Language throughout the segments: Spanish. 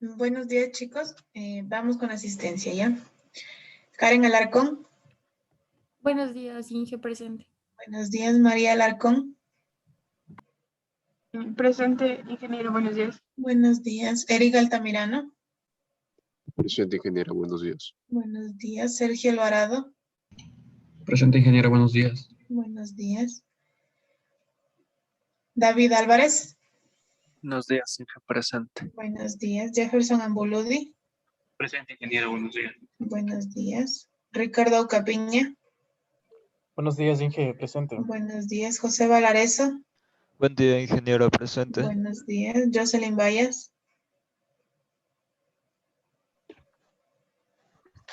Buenos días, chicos. Vamos con asistencia, ¿ya? Karen Alarcón. Buenos días, Inge presente. Buenos días, María Alarcón. Presente, ingeniero, buenos días. Buenos días, Erika Altamirano. Presente, ingeniera, buenos días. Buenos días, Sergio Alvarado. Presente, ingeniera, buenos días. Buenos días. David Álvarez. Buenos días, Inge presente. Buenos días, Jefferson Ambuludi. Presente, ingeniera, buenos días. Buenos días, Ricardo Capiña. Buenos días, Inge, presente. Buenos días, José Valareso. Buen día, ingeniero presente. Buenos días, Jocelyn Vallas.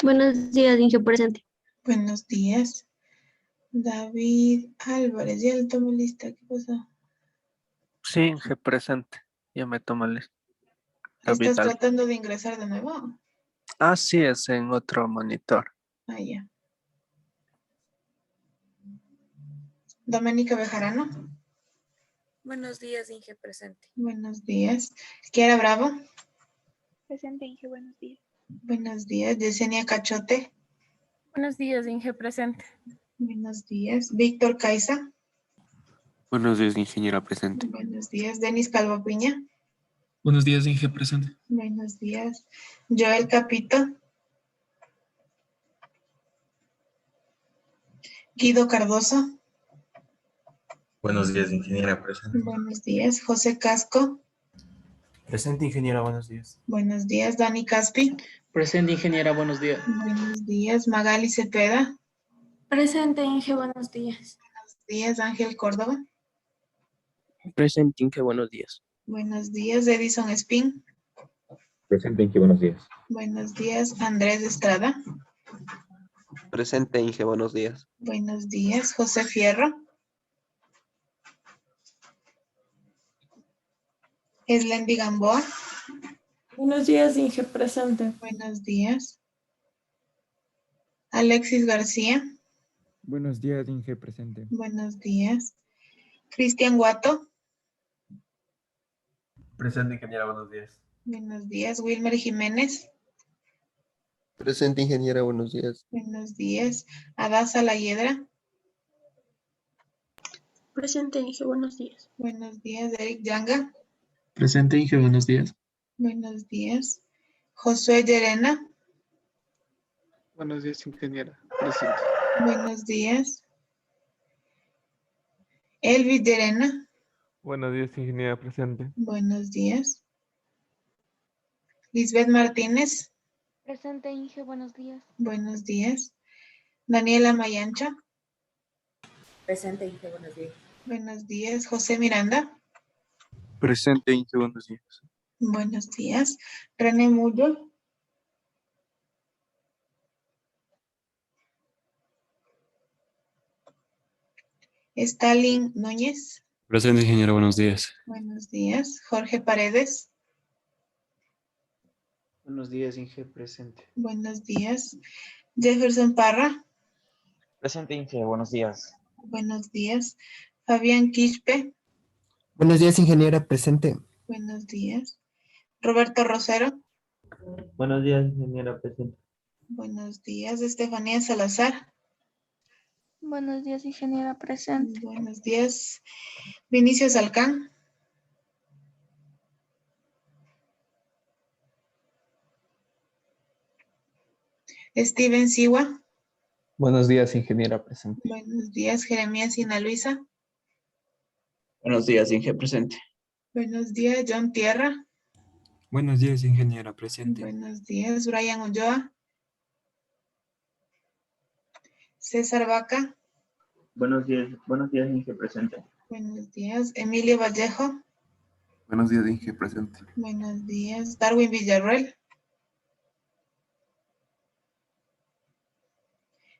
Buenos días, Inge, presente. Buenos días, David Álvarez. Ya le tomo lista, ¿qué pasó? Sí, Inge presente. Ya me tomo listo. ¿Estás tratando de ingresar de nuevo? Ah, sí, es en otro monitor. Ah, ya. Doménica Bejarano. Buenos días, Inge presente. Buenos días. Kiara Bravo. Presente, Inge, buenos días. Buenos días. Yesenia Cachote. Buenos días, Inge presente. Buenos días. Víctor Caiza. Buenos días, ingeniera, presente. Buenos días. Denis Calvo Piña. Buenos días, Inge presente. Buenos días. Joel Capito. Guido Cardoso. Buenos días, ingeniera, presente. Buenos días. José Casco. Presente, ingeniera, buenos días. Buenos días. Dani Caspi. Presente, ingeniera, buenos días. Buenos días. Magali Cepeda. Presente, Inge, buenos días. Buenos días. Ángel Córdoba. Presente, Inge, buenos días. Buenos días. Edison Espín. Presente, Inge, buenos días. Buenos días. Andrés Estrada. Presente, Inge, buenos días. Buenos días. José Fierro. Eslendi Gamboa. Buenos días, Inge presente. Buenos días. Alexis García. Buenos días, Inge, presente. Buenos días. Cristian Guato. Presente, ingeniera, buenos días. Buenos días. Wilmer Jiménez. Presente, ingeniera, buenos días. Buenos días. Adasa Layedra. Presente, Inge, buenos días. Buenos días. Eric Yanga. Presente, Inge, buenos días. Buenos días. Josué Llerena. Buenos días, ingeniera, presente. Buenos días. Elvis Llerena. Buenos días, ingeniera, presente. Buenos días. Lisbeth Martínez. Presente, Inge, buenos días. Buenos días. Daniela Mayancha. Presente, Inge, buenos días. Buenos días. José Miranda. Presente, Inge, buenos días. Buenos días. René Mullo. Stalin Núñez. Presente, ingeniera, buenos días. Buenos días. Jorge Paredes. Buenos días, Inge, presente. Buenos días. Jefferson Parra. Presente, Inge, buenos días. Buenos días. Fabián Quispe. Buenos días, ingeniera, presente. Buenos días. Roberto Rosero. Buenos días, ingeniera, presente. Buenos días. Estefanía Salazar. Buenos días, ingeniera, presente. Buenos días. Vinicius Alcán. Steven Siwa. Buenos días, ingeniera, presente. Buenos días. Jeremías Sina Luisa. Buenos días, Inge, presente. Buenos días. John Tierra. Buenos días, ingeniera, presente. Buenos días. Brian Ulloa. César Vaca. Buenos días, Inge, presente. Buenos días. Emilio Vallejo. Buenos días, Inge, presente. Buenos días. Darwin Villarreal.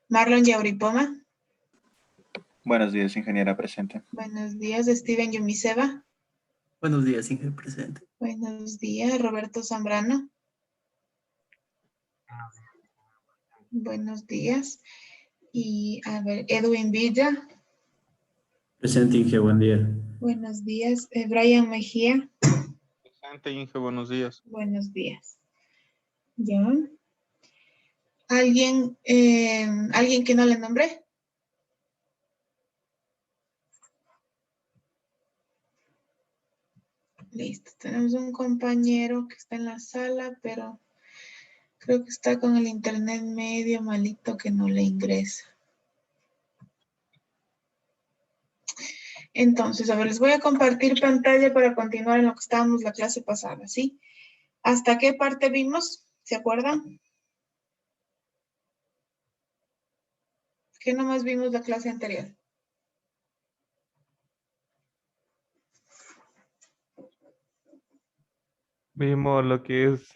Marlon Yauripoma. Buenos días, ingeniera, presente. Buenos días. Steven Yumiseva. Buenos días, Inge presente. Buenos días. Roberto Zambrano. Buenos días. Y a ver, Edwin Villa. Presente, Inge, buen día. Buenos días. Brian Mejía. Presente, Inge, buenos días. Buenos días. ¿Ya? ¿Alguien que no le nombré? Listo. Tenemos un compañero que está en la sala, pero creo que está con el internet medio malito que no le ingresa. Entonces, a ver, les voy a compartir pantalla para continuar en lo que estábamos la clase pasada, ¿sí? ¿Hasta qué parte vimos? ¿Se acuerdan? ¿Qué nomás vimos la clase anterior? Vimos lo que es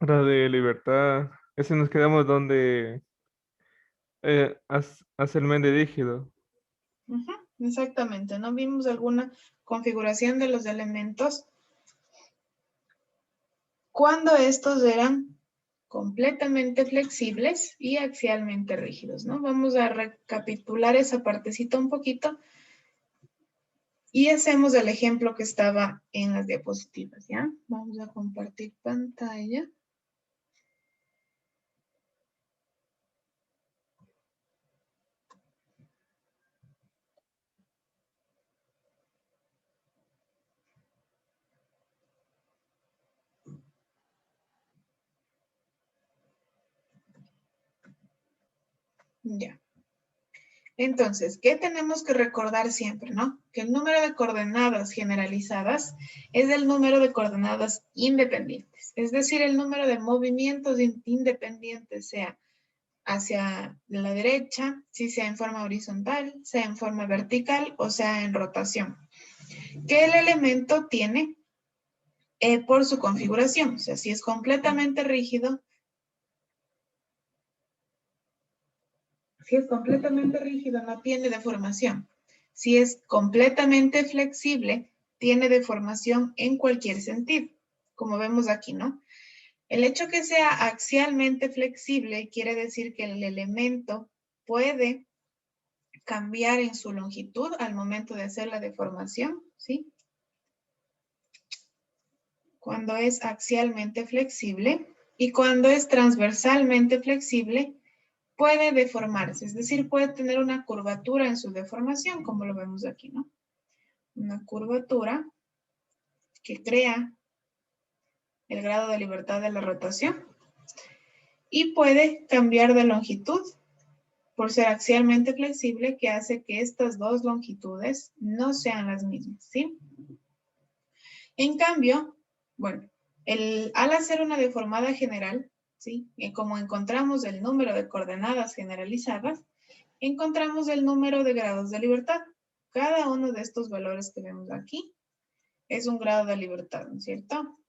hora de libertad. Ese nos quedamos donde hace el mende dígido. Ujú, exactamente, ¿no? Vimos alguna configuración de los elementos cuando estos eran completamente flexibles y axialmente rígidos, ¿no? Vamos a recapitular esa partecita un poquito y hacemos el ejemplo que estaba en las diapositivas, ¿ya? Vamos a compartir pantalla. Ya. Entonces, ¿qué tenemos que recordar siempre, no? Que el número de coordenadas generalizadas es el número de coordenadas independientes. Es decir, el número de movimientos independientes, sea hacia la derecha, si sea en forma horizontal, sea en forma vertical o sea en rotación. Que el elemento tiene por su configuración. O sea, si es completamente rígido, no tiene deformación. Si es completamente flexible, tiene deformación en cualquier sentido, como vemos aquí, ¿no? El hecho que sea axialmente flexible quiere decir que el elemento puede cambiar en su longitud al momento de hacer la deformación, ¿sí? Cuando es axialmente flexible y cuando es transversalmente flexible, puede deformarse, es decir, puede tener una curvatura en su deformación, como lo vemos aquí, ¿no? Una curvatura que crea el grado de libertad de la rotación y puede cambiar de longitud por ser axialmente flexible, que hace que estas dos longitudes no sean las mismas, ¿sí? En cambio, bueno, al hacer una deformada general, ¿sí? Como encontramos el número de coordenadas generalizadas, encontramos el número de grados de libertad. Cada uno de estos valores que vemos aquí es un grado de libertad, ¿no es cierto?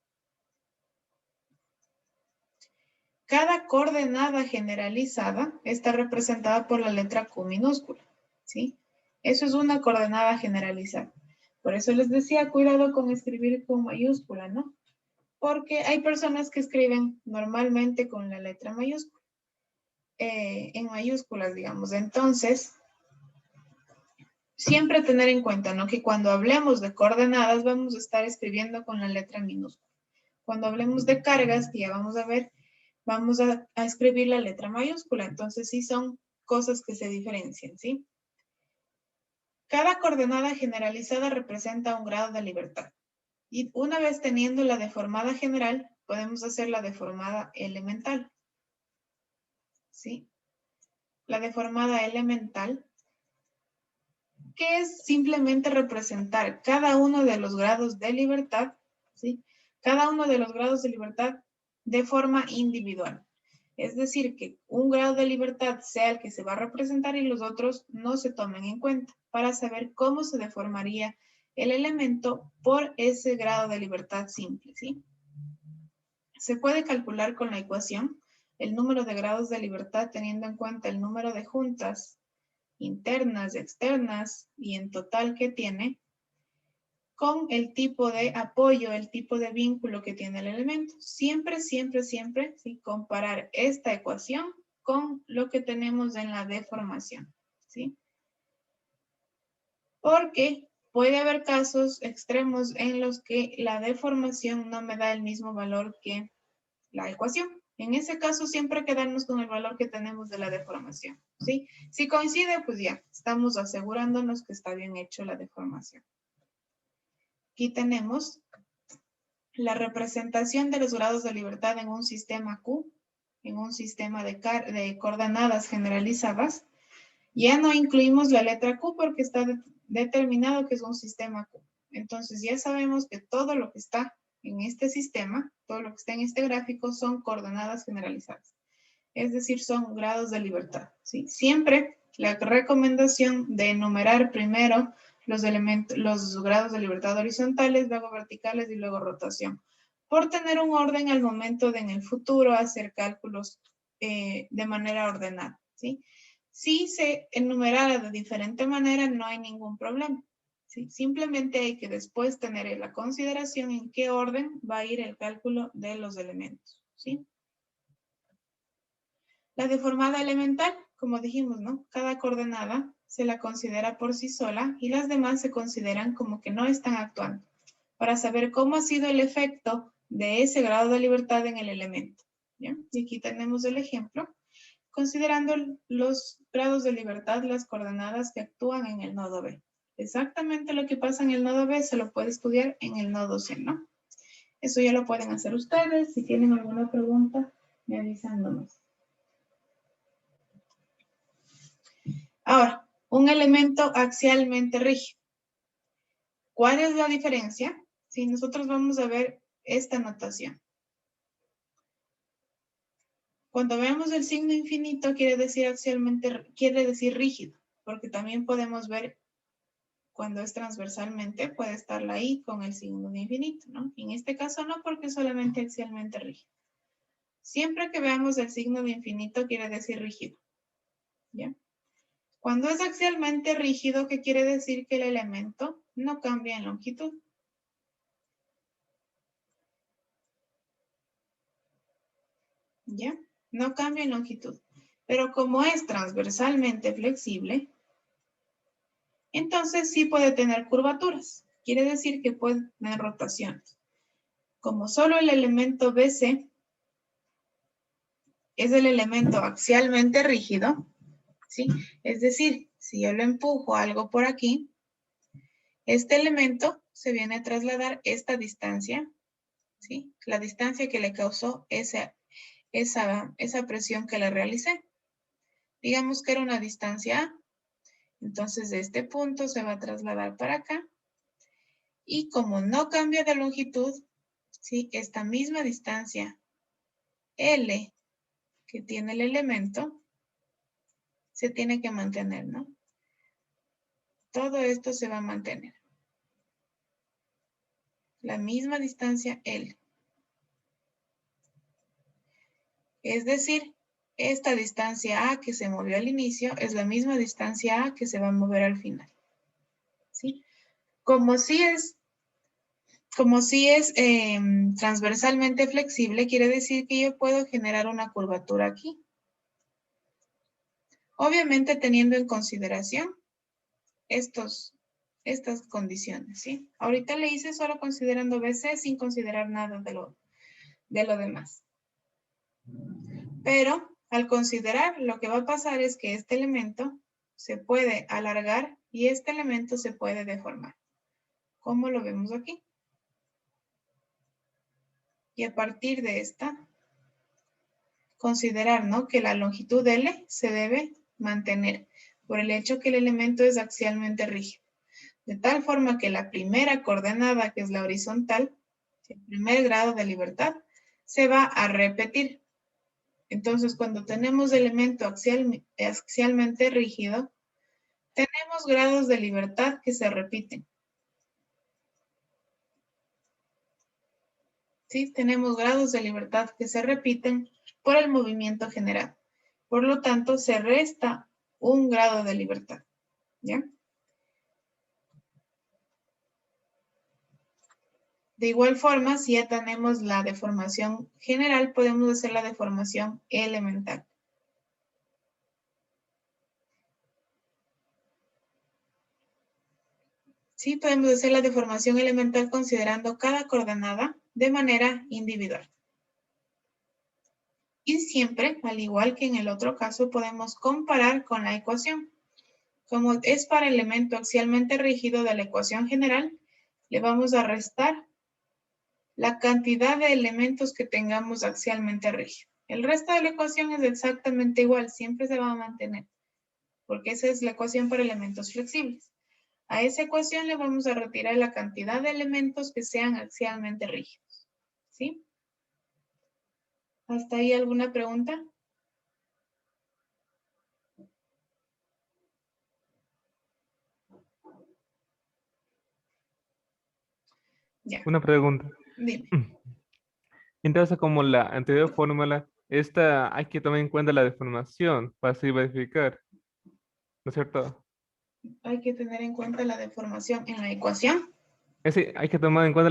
Cada coordenada generalizada está representada por la letra Q minúscula, ¿sí? Eso es una coordenada generalizada. Por eso les decía, cuidado con escribir con mayúscula, ¿no? Porque hay personas que escriben normalmente con la letra mayúscula, en mayúsculas, digamos. Entonces, siempre tener en cuenta, ¿no? Que cuando hablemos de coordenadas vamos a estar escribiendo con la letra minúscula. Cuando hablemos de cargas, que ya vamos a ver, vamos a escribir la letra mayúscula. Entonces, sí son cosas que se diferencian, ¿sí? Cada coordenada generalizada representa un grado de libertad. Y una vez teniendo la deformada general, podemos hacer la deformada elemental. ¿Sí? La deformada elemental, que es simplemente representar cada uno de los grados de libertad, ¿sí? Cada uno de los grados de libertad de forma individual. Es decir, que un grado de libertad sea el que se va a representar y los otros no se tomen en cuenta para saber cómo se deformaría el elemento por ese grado de libertad simple, ¿sí? Se puede calcular con la ecuación el número de grados de libertad teniendo en cuenta el número de juntas internas, externas y en total que tiene, con el tipo de apoyo, el tipo de vínculo que tiene el elemento. Siempre, siempre, siempre, ¿sí? Comparar esta ecuación con lo que tenemos en la deformación, ¿sí? Porque Puede haber casos extremos en los que la deformación no me da el mismo valor que la ecuación. En ese caso, siempre quedarnos con el valor que tenemos de la deformación, ¿sí? Si coincide, pues ya, estamos asegurándonos que está bien hecho la deformación. Aquí tenemos la representación de los grados de libertad en un sistema Q, en un sistema de coordenadas generalizadas. Ya no incluimos la letra Q porque está determinado que es un sistema Q. Entonces ya sabemos que todo lo que está en este sistema, todo lo que está en este gráfico son coordenadas generalizadas. Es decir, son grados de libertad, ¿sí? Siempre la recomendación de enumerar primero los grados de libertad horizontales, luego verticales y luego rotación. Por tener un orden al momento de en el futuro hacer cálculos de manera ordenada, ¿sí? Si se enumerara de diferente manera, no hay ningún problema, ¿sí? Simplemente hay que después tener en la consideración en qué orden va a ir el cálculo de los elementos, ¿sí? La deformada elemental, como dijimos, ¿no? Cada coordenada se la considera por sí sola y las demás se consideran como que no están actuando, para saber cómo ha sido el efecto de ese grado de libertad en el elemento, ¿ya? Y aquí tenemos el ejemplo, considerando los grados de libertad, las coordenadas que actúan en el nodo B. Exactamente lo que pasa en el nodo B se lo puede estudiar en el nodo C, ¿no? Eso ya lo pueden hacer ustedes. Si tienen alguna pregunta, me avisan nomás. Ahora, un elemento axialmente rígido. ¿Cuál es la diferencia? Si nosotros vamos a ver esta notación. Cuando vemos el signo infinito quiere decir rígido, porque también podemos ver cuando es transversalmente puede estar la I con el signo de infinito, ¿no? En este caso no, porque es solamente axialmente rígido. Siempre que veamos el signo de infinito quiere decir rígido, ¿ya? Cuando es axialmente rígido, ¿qué quiere decir? Que el elemento no cambia en longitud. ¿Ya? No cambia en longitud. Pero como es transversalmente flexible, entonces sí puede tener curvaturas. Quiere decir que puede tener rotaciones. Como solo el elemento BC es el elemento axialmente rígido, ¿sí? Es decir, si yo lo empujo algo por aquí, este elemento se viene a trasladar esta distancia, ¿sí? La distancia que le causó esa presión que le realicé. Digamos que era una distancia A. Entonces, de este punto se va a trasladar para acá. Y como no cambia de longitud, ¿sí? Esta misma distancia L que tiene el elemento, se tiene que mantener, ¿no? Todo esto se va a mantener. La misma distancia L. Es decir, esta distancia A que se movió al inicio es la misma distancia A que se va a mover al final, ¿sí? Como si es transversalmente flexible, quiere decir que yo puedo generar una curvatura aquí. Obviamente teniendo en consideración estas condiciones, ¿sí? Ahorita le hice solo considerando BC sin considerar nada de lo demás. Pero al considerar, lo que va a pasar es que este elemento se puede alargar y este elemento se puede deformar. ¿Cómo lo vemos aquí? Y a partir de esta, considerar, ¿no? Que la longitud L se debe mantener por el hecho que el elemento es axialmente rígido. De tal forma que la primera coordenada, que es la horizontal, el primer grado de libertad, se va a repetir. Entonces, cuando tenemos elemento axialmente rígido, tenemos grados de libertad que se repiten. ¿Sí? Tenemos grados de libertad que se repiten por el movimiento general. Por lo tanto, se resta un grado de libertad. ¿Ya? De igual forma, si ya tenemos la deformación general, podemos hacer la deformación elemental. Sí, podemos hacer la deformación elemental considerando cada coordenada de manera individual. Y siempre, al igual que en el otro caso, podemos comparar con la ecuación. Como es para elemento axialmente rígido de la ecuación general, le vamos a restar la cantidad de elementos que tengamos axialmente rígido. El resto de la ecuación es exactamente igual, siempre se va a mantener, porque esa es la ecuación para elementos flexibles. A esa ecuación le vamos a retirar la cantidad de elementos que sean axialmente rígidos. ¿Sí? ¿Hasta ahí alguna pregunta? Ya. Una pregunta. Dime. Entonces, como la anterior fórmula, esta hay que tomar en cuenta la deformación para así verificar. ¿No es cierto? Hay que tener en cuenta la deformación en la ecuación. Hay que tomar en cuenta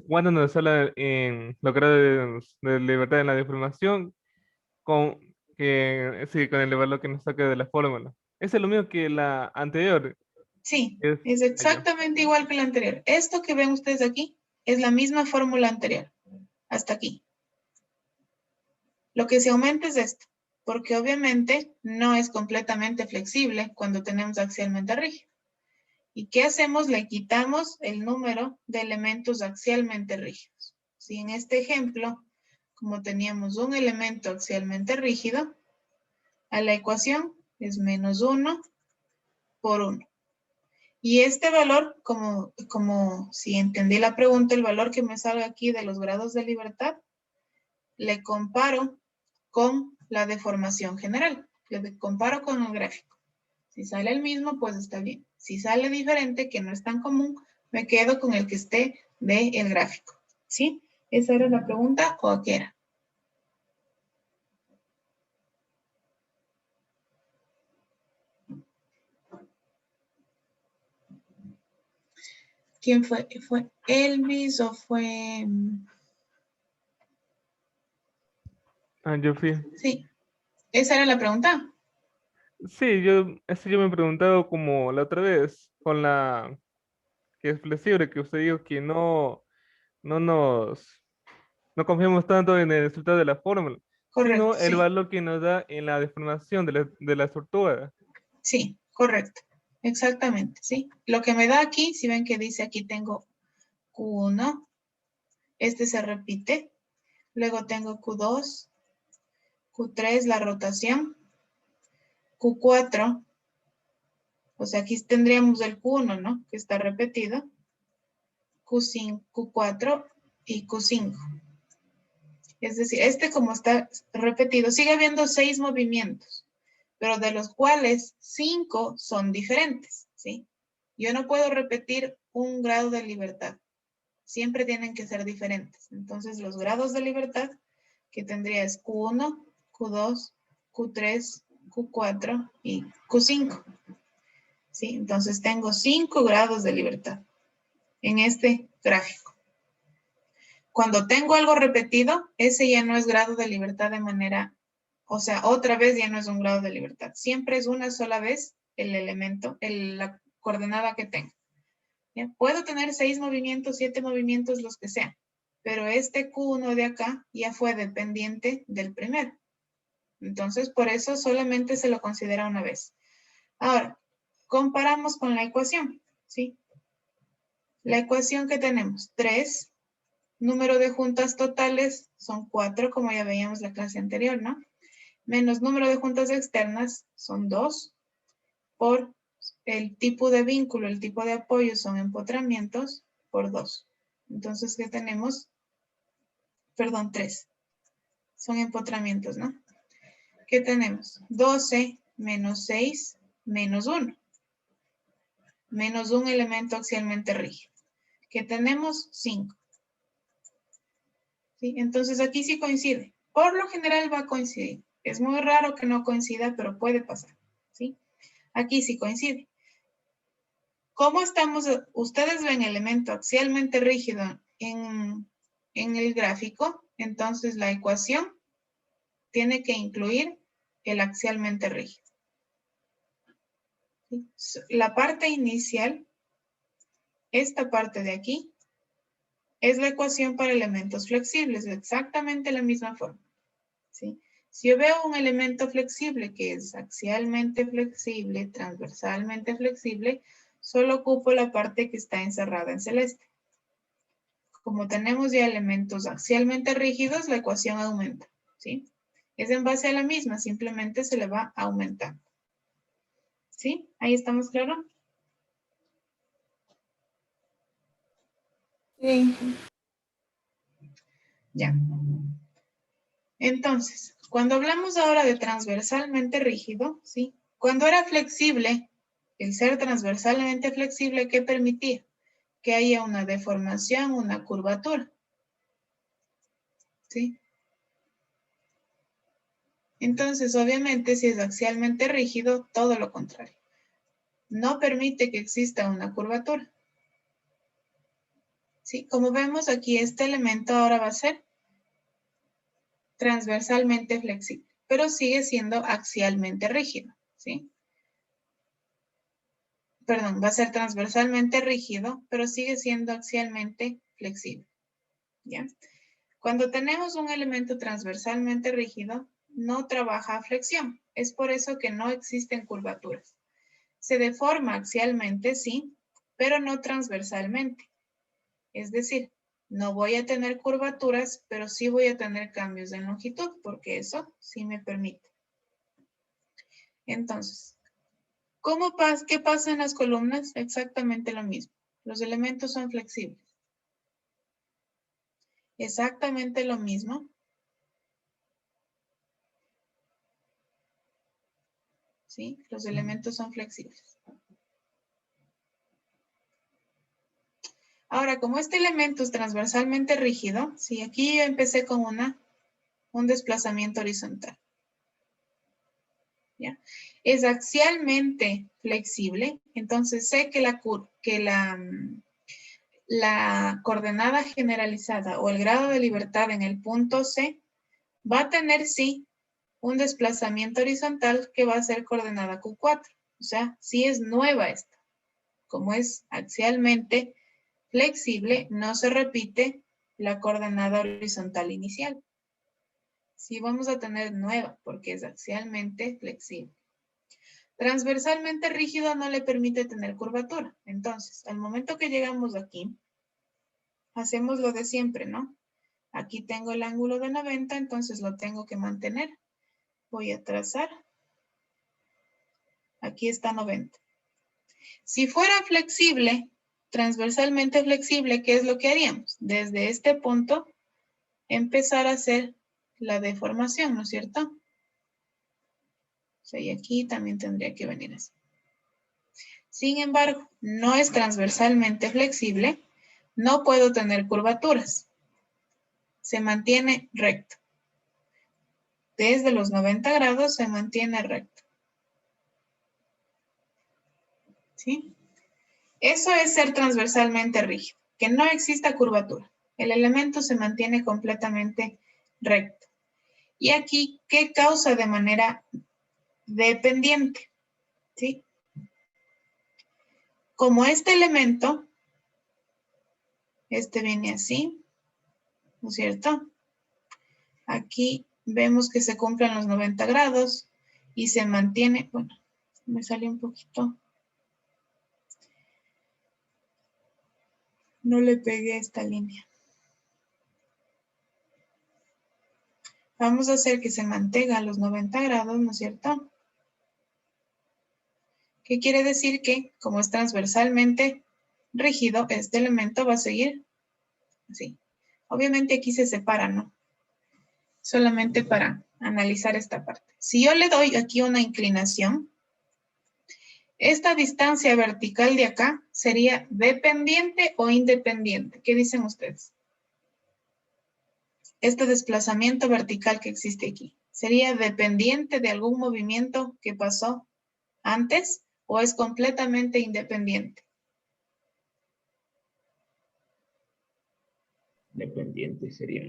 cuando nos habla en los grados de libertad en la deformación con el valor que nos saca de la fórmula. Ese es lo mismo que la anterior. Sí, es exactamente igual que la anterior. Esto que ven ustedes aquí es la misma fórmula anterior. Hasta aquí. Lo que se aumenta es esto, porque obviamente no es completamente flexible cuando tenemos axialmente rígido. ¿Y qué hacemos? Le quitamos el número de elementos axialmente rígidos. Si en este ejemplo, como teníamos un elemento axialmente rígido, a la ecuación es menos 1 por 1. Y este valor, como si entendí la pregunta, el valor que me salga aquí de los grados de libertad, le comparo con la deformación general. Le comparo con el gráfico. Si sale el mismo, pues está bien. Si sale diferente, que no es tan común, me quedo con el que esté del gráfico. ¿Sí? ¿Esa era la pregunta o qué era? ¿Quién fue? ¿Fue Elvis o fue...? Yo fui. Sí. ¿Esa era la pregunta? Sí, yo me he preguntado como la otra vez, con la que es flexible, que usted dijo que no no confiamos tanto en el resultado de la fórmula, Correcto, sino el sí. valor que nos da en la deformación de la estructura. Sí, correcto. Exactamente, ¿sí? Lo que me da aquí, si ven que dice aquí tengo Q1, este se repite, luego tengo Q2, Q3, la rotación, Q4, o sea, aquí tendríamos el Q1, ¿no? Que está repetido, Q5, Q4 y Q5. Es decir, este como está repetido, sigue habiendo 6 movimientos, pero de los cuales 5 son diferentes, ¿sí? Yo no puedo repetir un grado de libertad. Siempre tienen que ser diferentes. Entonces, los grados de libertad que tendría es Q1, Q2, Q3, Q4 y Q5. ¿Sí? Entonces, tengo 5 grados de libertad en este gráfico. Cuando tengo algo repetido, ese ya no es grado de libertad de manera, o sea, otra vez ya no es un grado de libertad. Siempre es una sola vez el elemento, la coordenada que tenga. ¿Ya? Puedo tener 6 movimientos, 7 movimientos, los que sean, pero este Q1 de acá ya fue dependiente del primero. Entonces, por eso solamente se lo considera una vez. Ahora, comparamos con la ecuación, ¿sí? La ecuación que tenemos, 3, número de juntas totales son 4, como ya veíamos la clase anterior, ¿no? Menos número de juntas externas son 2, por el tipo de vínculo, el tipo de apoyo son empotramientos por 2. Entonces, ¿qué tenemos? Perdón, 3. Son empotramientos, ¿no? ¿Qué tenemos? 12 menos 6 menos 1. Menos un elemento axialmente rígido. ¿Qué tenemos? 5. ¿Sí? Entonces, aquí sí coincide. Por lo general va a coincidir. Es muy raro que no coincida, pero puede pasar. ¿Sí? Aquí sí coincide. ¿Cómo estamos? Ustedes ven elemento axialmente rígido en el gráfico, entonces la ecuación tiene que incluir el axialmente rígido. ¿sí? La parte inicial, esta parte de aquí, es la ecuación para elementos flexibles, de exactamente la misma forma, ¿sí? Si yo veo un elemento flexible que es axialmente flexible, transversalmente flexible, solo ocupo la parte que está encerrada en celeste. Como tenemos ya elementos axialmente rígidos, la ecuación aumenta, ¿sí? Es en base a la misma, simplemente se le va aumentando. ¿Sí? ¿Ahí estamos claros? Sí. Ya. Entonces, cuando hablamos ahora de transversalmente rígido, ¿sí? Cuando era flexible, el ser transversalmente flexible, ¿qué permitía? Que haya una deformación, una curvatura. ¿Sí? Entonces, obviamente, si es axialmente rígido, todo lo contrario. No permite que exista una curvatura. ¿Sí? Como vemos aquí, este elemento ahora va a ser transversalmente flexible, pero sigue siendo axialmente rígido, ¿sí? Perdón, va a ser transversalmente rígido, pero sigue siendo axialmente flexible, ¿ya? Cuando tenemos un elemento transversalmente rígido, no trabaja a flexión. Es por eso que no existen curvaturas. Se deforma axialmente, sí, pero no transversalmente. Es decir, no voy a tener curvaturas, pero sí voy a tener cambios de longitud, porque eso sí me permite. Entonces, ¿qué pasa en las columnas? Exactamente lo mismo. Los elementos son flexibles. Exactamente lo mismo. ¿Sí? Los elementos son flexibles. Ahora, como este elemento es transversalmente rígido, ¿sí? Aquí yo empecé con un desplazamiento horizontal. ¿Ya? Es axialmente flexible, entonces sé que la coordenada generalizada o el grado de libertad en el punto C va a tener, sí, un desplazamiento horizontal que va a ser coordenada Q4. O sea, sí es nueva esta. Como es axialmente flexible, no se repite la coordenada horizontal inicial. Sí vamos a tener nueva porque es axialmente flexible. Transversalmente rígido no le permite tener curvatura. Entonces, al momento que llegamos aquí, hacemos lo de siempre, ¿no? Aquí tengo el ángulo de 90, entonces lo tengo que mantener. Voy a trazar. Aquí está 90. Si fuera flexible, transversalmente flexible, ¿qué es lo que haríamos? Desde este punto, empezar a hacer la deformación, ¿no es cierto? O sea, y aquí también tendría que venir así. Sin embargo, no es transversalmente flexible, no puedo tener curvaturas. Se mantiene recto. Desde los 90 grados se mantiene recto. ¿Sí? Eso es ser transversalmente rígido, que no exista curvatura. El elemento se mantiene completamente recto. Y aquí, ¿qué causa de manera dependiente? ¿Sí? Como este elemento, este viene así, ¿no es cierto? Aquí vemos que se cumplen los 90 grados y se mantiene, bueno, me salió un poquito. No le pegué esta línea. Vamos a hacer que se mantenga a los 90 grados, ¿no es cierto? ¿Qué quiere decir? Que como es transversalmente rígido, este elemento va a seguir así. Obviamente aquí se separa, ¿no? Solamente para analizar esta parte. Si yo le doy aquí una inclinación, esta distancia vertical de acá sería dependiente o independiente. ¿Qué dicen ustedes? Este desplazamiento vertical que existe aquí, ¿sería dependiente de algún movimiento que pasó antes o es completamente independiente? Dependiente sería.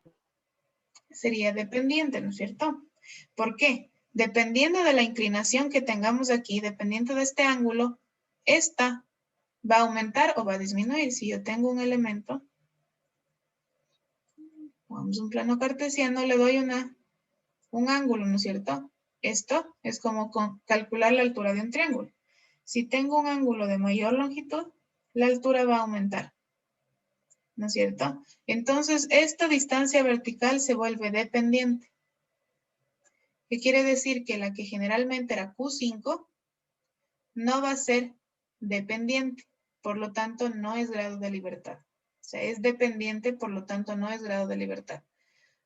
Sería dependiente, ¿no es cierto? ¿Por qué? Dependiendo de la inclinación que tengamos aquí, dependiendo de este ángulo, esta va a aumentar o va a disminuir. Si yo tengo un elemento, vamos a un plano cartesiano, le doy un ángulo, ¿no es cierto? Esto es como calcular la altura de un triángulo. Si tengo un ángulo de mayor longitud, la altura va a aumentar, ¿no es cierto? Entonces, esta distancia vertical se vuelve dependiente. ¿Qué quiere decir? Que la que generalmente era Q5 no va a ser dependiente, por lo tanto no es grado de libertad. O sea, es dependiente, por lo tanto no es grado de libertad.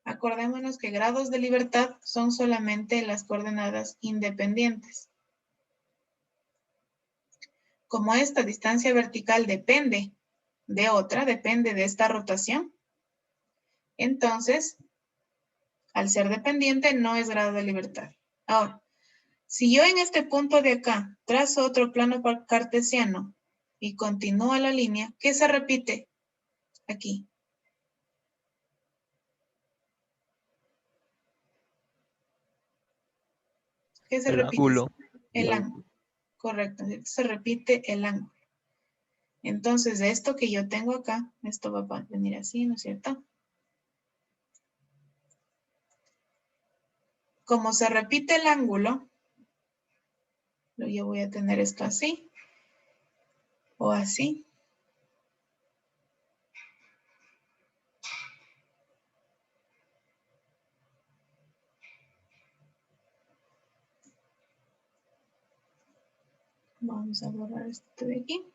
Acordémonos que grados de libertad son solamente las coordenadas independientes. Como esta distancia vertical depende de otra, depende de esta rotación, entonces, al ser dependiente, no es grado de libertad. Ahora, si yo en este punto de acá trazo otro plano cartesiano y continúa la línea, ¿qué se repite aquí? ¿Qué se repite? Ángulo. El ángulo. Correcto, se repite el ángulo. Entonces, de esto que yo tengo acá, esto va a venir así, ¿no es cierto? Como se repite el ángulo, yo voy a tener esto así o así. Vamos a borrar esto de aquí.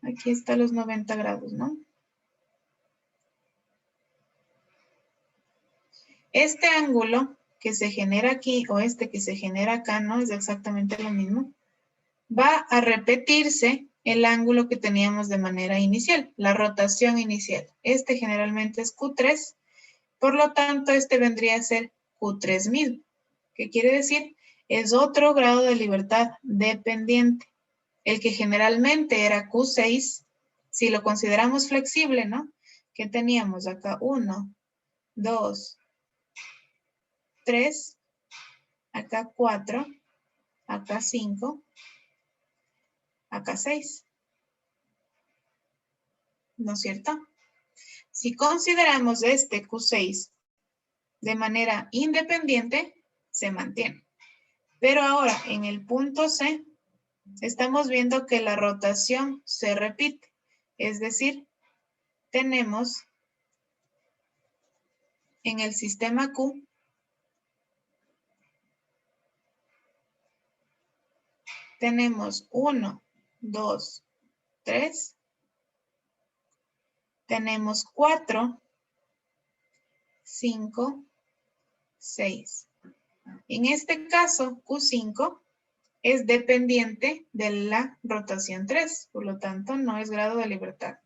Aquí está los 90 grados, ¿no? Este ángulo que se genera aquí o este que se genera acá, ¿no? Es exactamente lo mismo. Va a repetirse el ángulo que teníamos de manera inicial, la rotación inicial. Este generalmente es Q3, por lo tanto este vendría a ser Q3 mismo. ¿Qué quiere decir? Es otro grado de libertad dependiente. El que generalmente era Q6, si lo consideramos flexible, ¿no? ¿Qué teníamos acá? 1, 2, 3, acá 4, acá 5, acá 6. ¿No es cierto? Si consideramos este Q6 de manera independiente, se mantiene. Pero ahora, en el punto C, estamos viendo que la rotación se repite. Es decir, tenemos en el sistema Q tenemos 1, 2, 3. Tenemos 4, 5, 6. En este caso, Q5 es dependiente de la rotación 3, por lo tanto no es grado de libertad.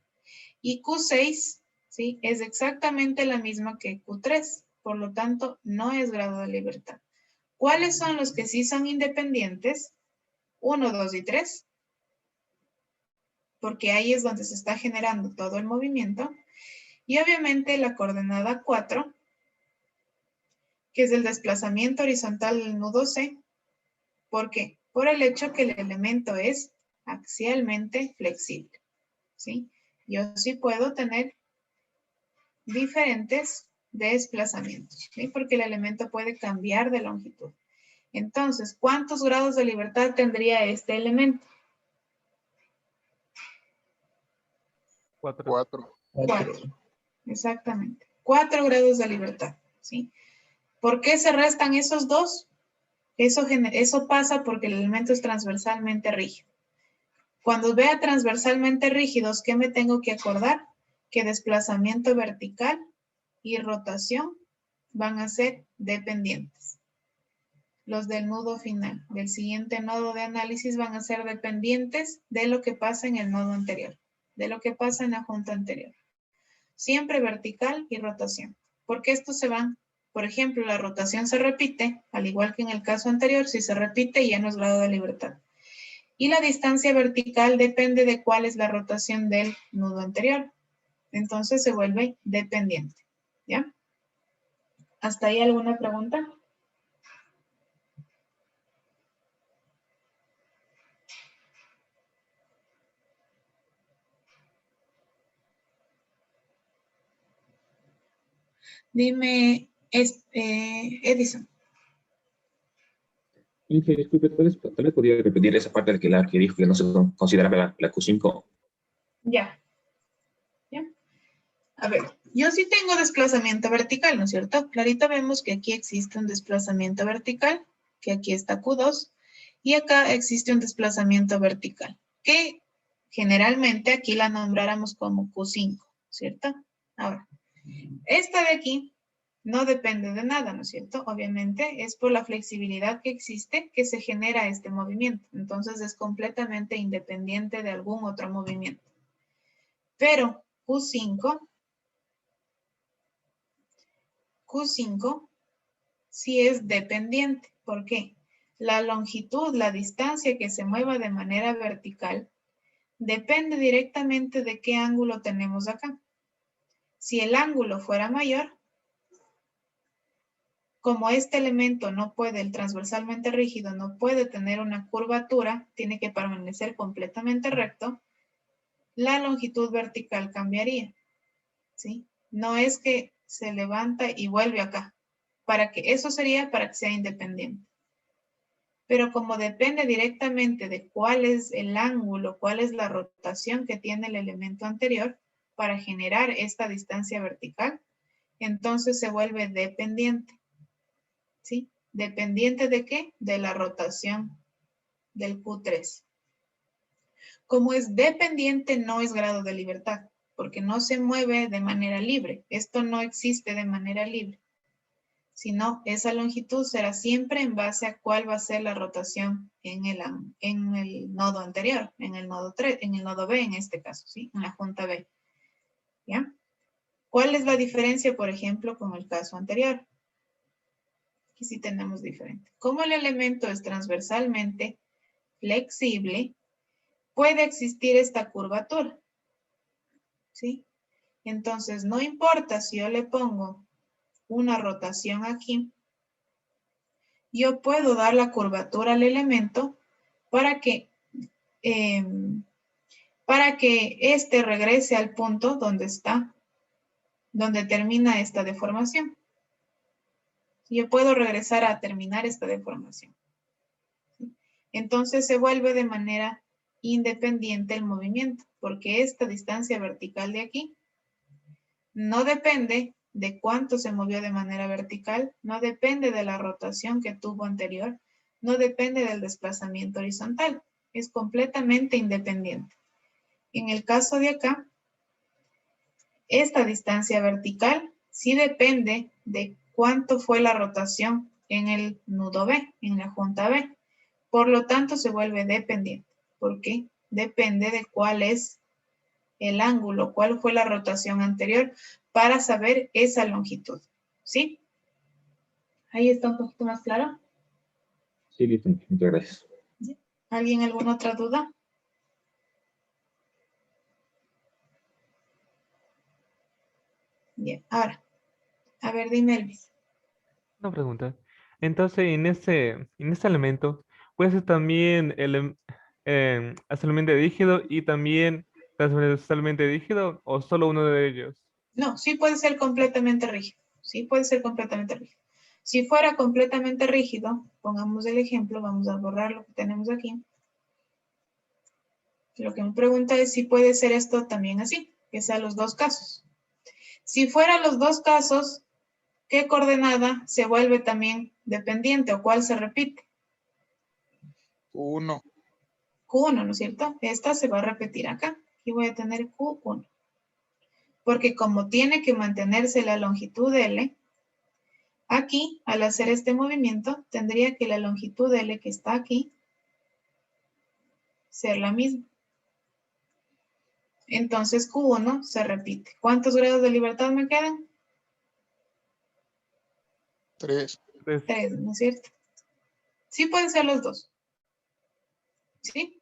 Y Q6, ¿sí? Es exactamente la misma que Q3, por lo tanto no es grado de libertad. ¿Cuáles son los que sí son independientes? 1, 2 y 3. Porque ahí es donde se está generando todo el movimiento. Y obviamente la coordenada 4, que es el desplazamiento horizontal del nudo C. ¿Por qué? Por el hecho que el elemento es axialmente flexible, ¿sí? Yo sí puedo tener diferentes desplazamientos, ¿sí? Porque el elemento puede cambiar de longitud. Entonces, ¿cuántos grados de libertad tendría este elemento? 4. 4. Exactamente. 4 grados de libertad, ¿sí? ¿Por qué se restan esos dos? Eso pasa porque el elemento es transversalmente rígido. Cuando vea transversalmente rígidos, ¿qué me tengo que acordar? Que desplazamiento vertical y rotación van a ser dependientes. Los del nudo final, del siguiente nodo de análisis, van a ser dependientes de lo que pasa en el nodo anterior, de lo que pasa en la junta anterior. Siempre vertical y rotación, porque estos se van. Por ejemplo, la rotación se repite, al igual que en el caso anterior, si se repite ya no es grado de libertad. Y la distancia vertical depende de cuál es la rotación del nudo anterior. Entonces se vuelve dependiente, ¿ya? ¿Hasta ahí alguna pregunta? Dime, Edison. Inge, disculpe, tal vez podría repetir esa parte del que dijo que no se consideraba la Q5. Ya. A ver, yo sí tengo desplazamiento vertical, ¿no es cierto? Clarito vemos que aquí existe un desplazamiento vertical, que aquí está Q2, y acá existe un desplazamiento vertical, que generalmente aquí la nombráramos como Q5, ¿cierto? Ahora, esta de aquí no depende de nada, ¿no es cierto? Obviamente es por la flexibilidad que existe que se genera este movimiento. Entonces es completamente independiente de algún otro movimiento. Pero Q5 sí es dependiente. ¿Por qué? La longitud, la distancia que se mueva de manera vertical, depende directamente de qué ángulo tenemos acá. Si el ángulo fuera mayor, como este elemento no puede, el transversalmente rígido no puede tener una curvatura, tiene que permanecer completamente recto, la longitud vertical cambiaría, ¿sí? No es que se levanta y vuelve acá. Eso sería para que sea independiente. Pero como depende directamente de cuál es el ángulo, cuál es la rotación que tiene el elemento anterior para generar esta distancia vertical, entonces se vuelve dependiente. ¿Sí? ¿Dependiente de qué? De la rotación del Q3. Como es dependiente, no es grado de libertad, porque no se mueve de manera libre. Esto no existe de manera libre. Sino esa longitud será siempre en base a cuál va a ser la rotación en el nodo anterior, en el nodo 3, en el nodo B en este caso, ¿sí? En la junta B. ¿Ya? ¿Cuál es la diferencia, por ejemplo, con el caso anterior? Aquí sí tenemos diferente. Como el elemento es transversalmente flexible, puede existir esta curvatura, ¿sí? Entonces, no importa si yo le pongo una rotación aquí, yo puedo dar la curvatura al elemento para que éste regrese al punto donde está, donde termina esta deformación. Yo puedo regresar a terminar esta deformación. Entonces se vuelve de manera independiente el movimiento, porque esta distancia vertical de aquí no depende de cuánto se movió de manera vertical, no depende de la rotación que tuvo anterior, no depende del desplazamiento horizontal, es completamente independiente. En el caso de acá, esta distancia vertical sí depende de cuánto fue la rotación en el nudo B, en la junta B. Por lo tanto, se vuelve dependiente, porque depende de cuál es el ángulo, cuál fue la rotación anterior para saber esa longitud, ¿sí? Ahí está un poquito más claro. Sí, listo. Muchas gracias. ¿Alguien alguna otra duda? Bien, ahora, a ver, dime, Elvis. Una pregunta. Entonces, en este elemento, puede ser también absolutamente rígido y también transversalmente rígido, o solo uno de ellos. No, sí puede ser completamente rígido. Sí puede ser completamente rígido. Si fuera completamente rígido, pongamos el ejemplo, vamos a borrar lo que tenemos aquí. Lo que me pregunta es si puede ser esto también así, que sean los dos casos. Si fuera los dos casos, ¿qué coordenada se vuelve también dependiente o cuál se repite? Q1. Q1, ¿no es cierto? Esta se va a repetir acá. Aquí voy a tener Q1. Porque como tiene que mantenerse la longitud L, aquí, al hacer este movimiento, tendría que la longitud L que está aquí ser la misma. Entonces Q1 se repite. ¿Cuántos grados de libertad me quedan? 3. 3, ¿no es cierto? Sí pueden ser los dos. ¿Sí?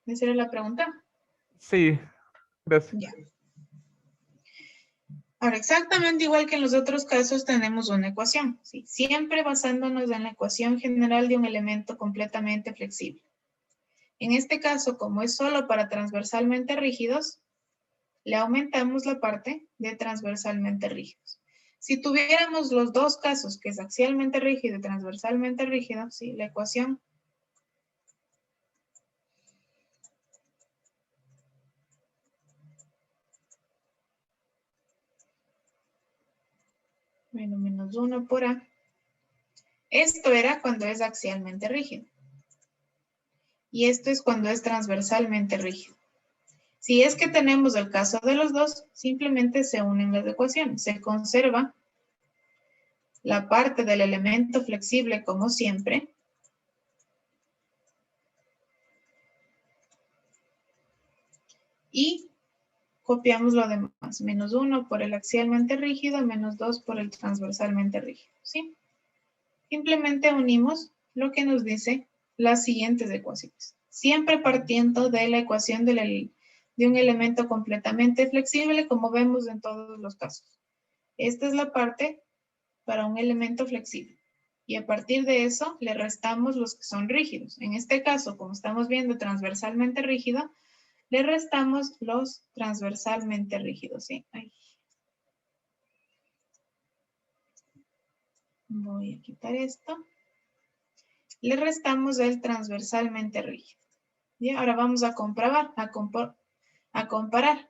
¿Esa era la pregunta? Sí, gracias. Ya. Ahora, exactamente igual que en los otros casos, tenemos una ecuación, ¿sí? Siempre basándonos en la ecuación general de un elemento completamente flexible. En este caso, como es solo para transversalmente rígidos, le aumentamos la parte de transversalmente rígidos. Si tuviéramos los dos casos, que es axialmente rígido y transversalmente rígido, ¿sí? La ecuación menos 1 por A. Esto era cuando es axialmente rígido. Y esto es cuando es transversalmente rígido. Si es que tenemos el caso de los dos, simplemente se unen las ecuaciones. Se conserva la parte del elemento flexible como siempre. Y copiamos lo demás. Menos 1 por el axialmente rígido, menos 2 por el transversalmente rígido. ¿Sí? Simplemente unimos lo que nos dice las siguientes ecuaciones. Siempre partiendo de la ecuación de un elemento completamente flexible, como vemos en todos los casos. Esta es la parte para un elemento flexible. Y a partir de eso, le restamos los que son rígidos. En este caso, como estamos viendo transversalmente rígido, le restamos los transversalmente rígidos. ¿Sí? Ahí. Voy a quitar esto. Le restamos el transversalmente rígido. ¿Sí? Ahora vamos a comprobar, a comparar.